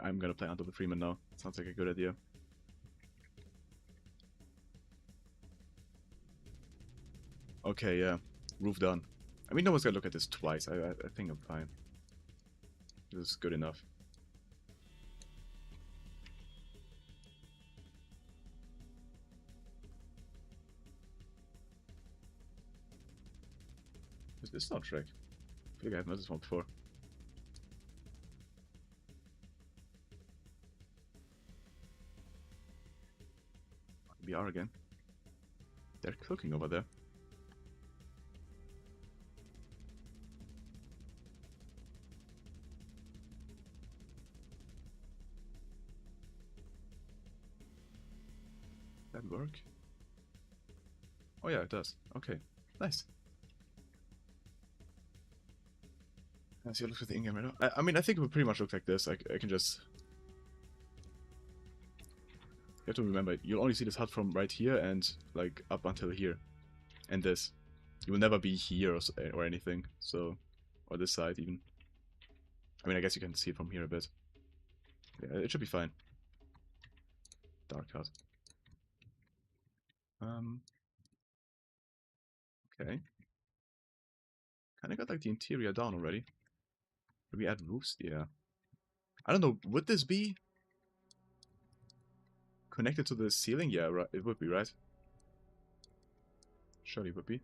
I'm gonna play Under the Freeman now. Sounds like a good idea. Okay, yeah. Roof done. I mean, no one's gonna look at this twice. I think I'm fine. This is good enough. Is this not Shrek? I feel like I've noticed this one before. We are again. They're cooking over there. That work? Oh yeah, it does. Okay, nice. Let's see, look at the in-game right now. I mean, I think it would pretty much look like this. I can just... You have to remember, you'll only see this hut from right here and, like, up until here. And this. You will never be here or anything, so... Or this side, even. I mean, I guess you can see it from here a bit. Yeah, it should be fine. Dark hut. Okay. Kinda got, like, the interior down already. Did we add roofs? Yeah. I don't know, would this be connected to the ceiling? Yeah, right. It would be, right? Surely it would be.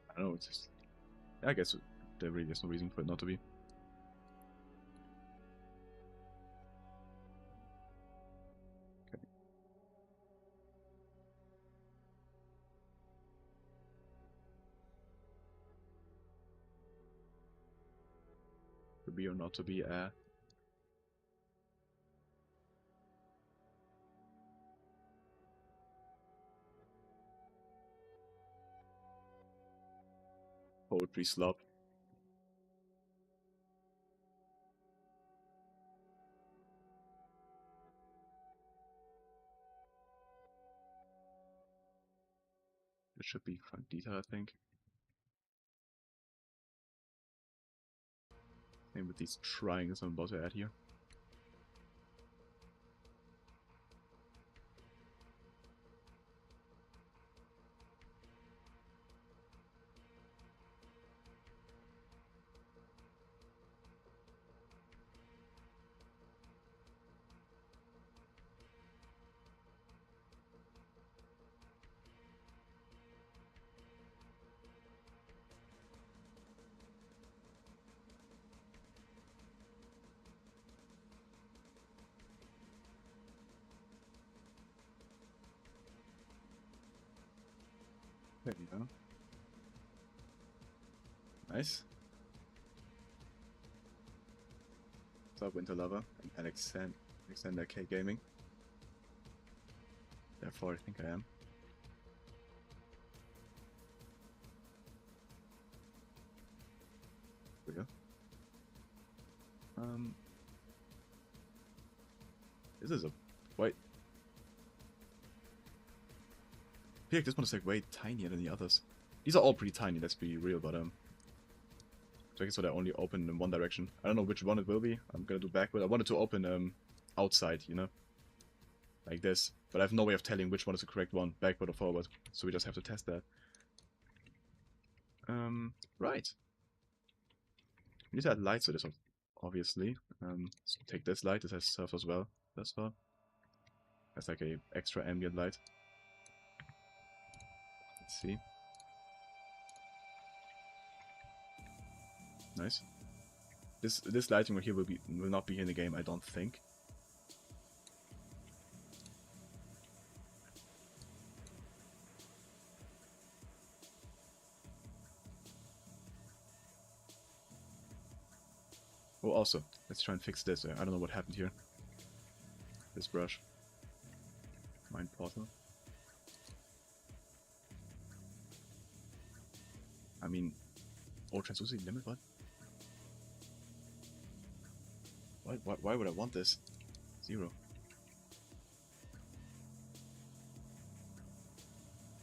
I don't know, it's just... Yeah, I guess there really is no reason for it not to be. Okay. To be or not to be, poetry slop. It should be front detail, I think. Same with these triangles I'm about to add here. There you go. Nice. What's up, Winter Lover? And Alexander K Gaming. Therefore, I think I am. Here we go. This is a wait. I feel like this one is like way tinier than the others. These are all pretty tiny, let's be real, but so I guess so they're only open in one direction. I don't know which one it will be. I'm gonna do backward. I wanted to open outside, you know? Like this. But I have no way of telling which one is the correct one, backward or forward. So we just have to test that. Right. We need to add lights to this, obviously. So take this light, this has served as well thus far. That's like a extra ambient light. Let's see. Nice. This lighting right here will not be in the game, I don't think. Oh, also, let's try and fix this. I don't know what happened here. This brush. Mind portal. I mean, oh, translucency limit, what? Why would I want this? 0.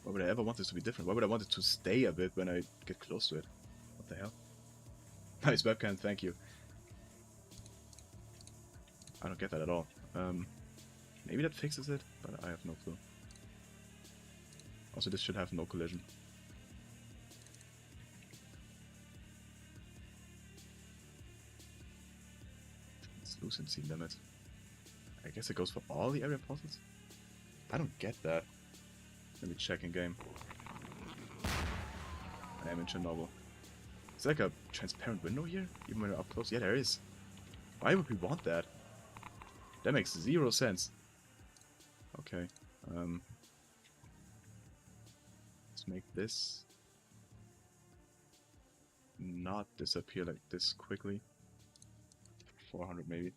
Why would I ever want this to be different? Why would I want it to stay a bit when I get close to it? What the hell? Nice webcam, thank you. I don't get that at all. Maybe that fixes it, but I have no clue. Also, this should have no collision. Translucency limit. I guess it goes for all the area portals? I don't get that. Let me check in game. I am in Chernobyl. Is there like a transparent window here? Even when we're up close? Yeah, there is. Why would we want that? That makes 0 sense. Okay. Let's make this not disappear like this quickly. 400 maybe.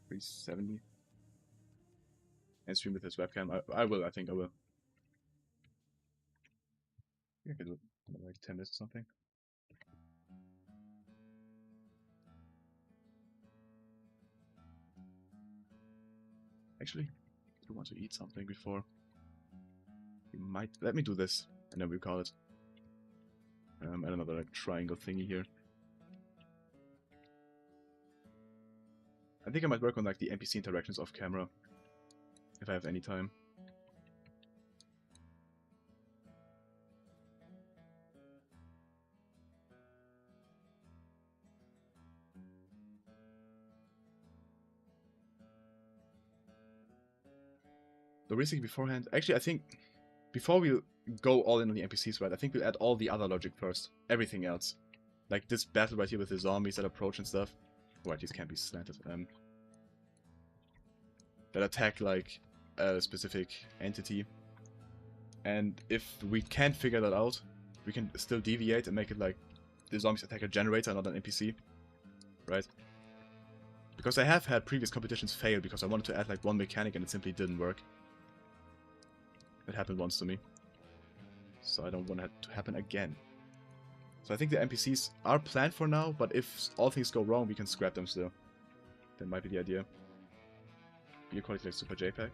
370. And stream with this webcam. I will, I think I will. I could do it in like 10 minutes or something. Actually, I do want to eat something before. We might let me do this, and then we call it. I don't know, like triangle thingy here. I think I might work on like the NPC interactions off camera, if I have any time. The reason beforehand, actually I think before we go all in on the NPCs, right, I think we'll add all the other logic first. Everything else. Like this battle right here with the zombies that approach and stuff. Right, these can't be slanted. That attack like a specific entity. And if we can't figure that out, we can still deviate and make it like the zombies attack a generator, not an NPC. Right? Because I have had previous competitions fail because I wanted to add like one mechanic and it simply didn't work. It happened once to me. So I don't want it to happen again. So I think the NPCs are planned for now, but if all things go wrong, we can scrap them still. That might be the idea. Beer quality like Super JPEG.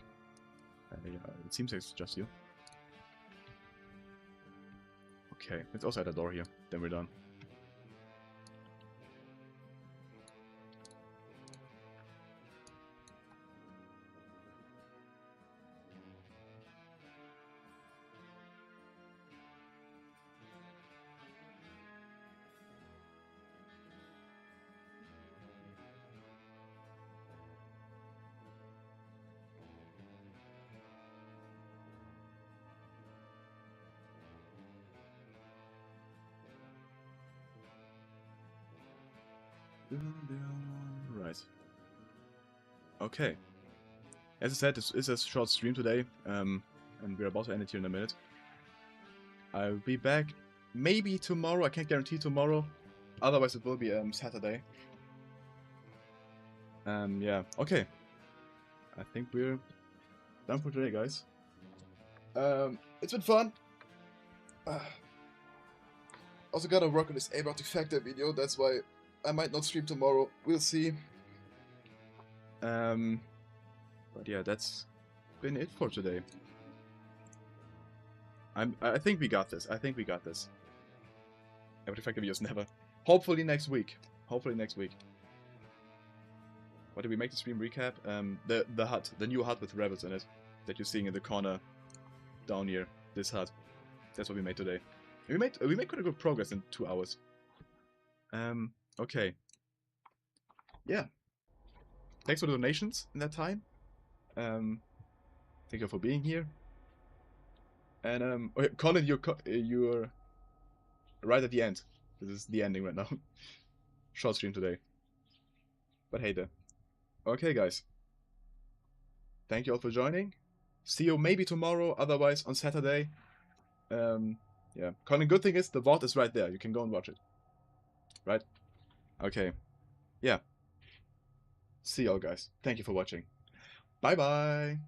Yeah, it seems like it's just you. Okay, let's also add a door here. Then we're done. Right. Okay. As I said, this is a short stream today, and we're about to end it here in a minute. I'll be back maybe tomorrow. I can't guarantee tomorrow. Otherwise, it will be Saturday. Yeah. Okay. I think we're done for today, guys. It's been fun. Also gotta work on this abiotic factor video. That's why I might not stream tomorrow. We'll see. But yeah, that's been it for today. I think we got this. I think we got this. Abiotic factor videos never. Hopefully next week. Hopefully next week. What did we make the stream recap? The hut, the new hut with rebels in it, that you're seeing in the corner down here. This hut. That's what we made today. We made quite a good progress in 2 hours. Okay. Yeah. Thanks for the donations in that time. Thank you for being here. And okay, Colin, you're right at the end. This is the ending right now. Short stream today. But hey there. Okay, guys. Thank you all for joining. See you maybe tomorrow, otherwise on Saturday. Yeah. Colin, good thing is the VOD is right there. You can go and watch it. Right? Okay. Yeah. See y'all, guys. Thank you for watching. Bye-bye.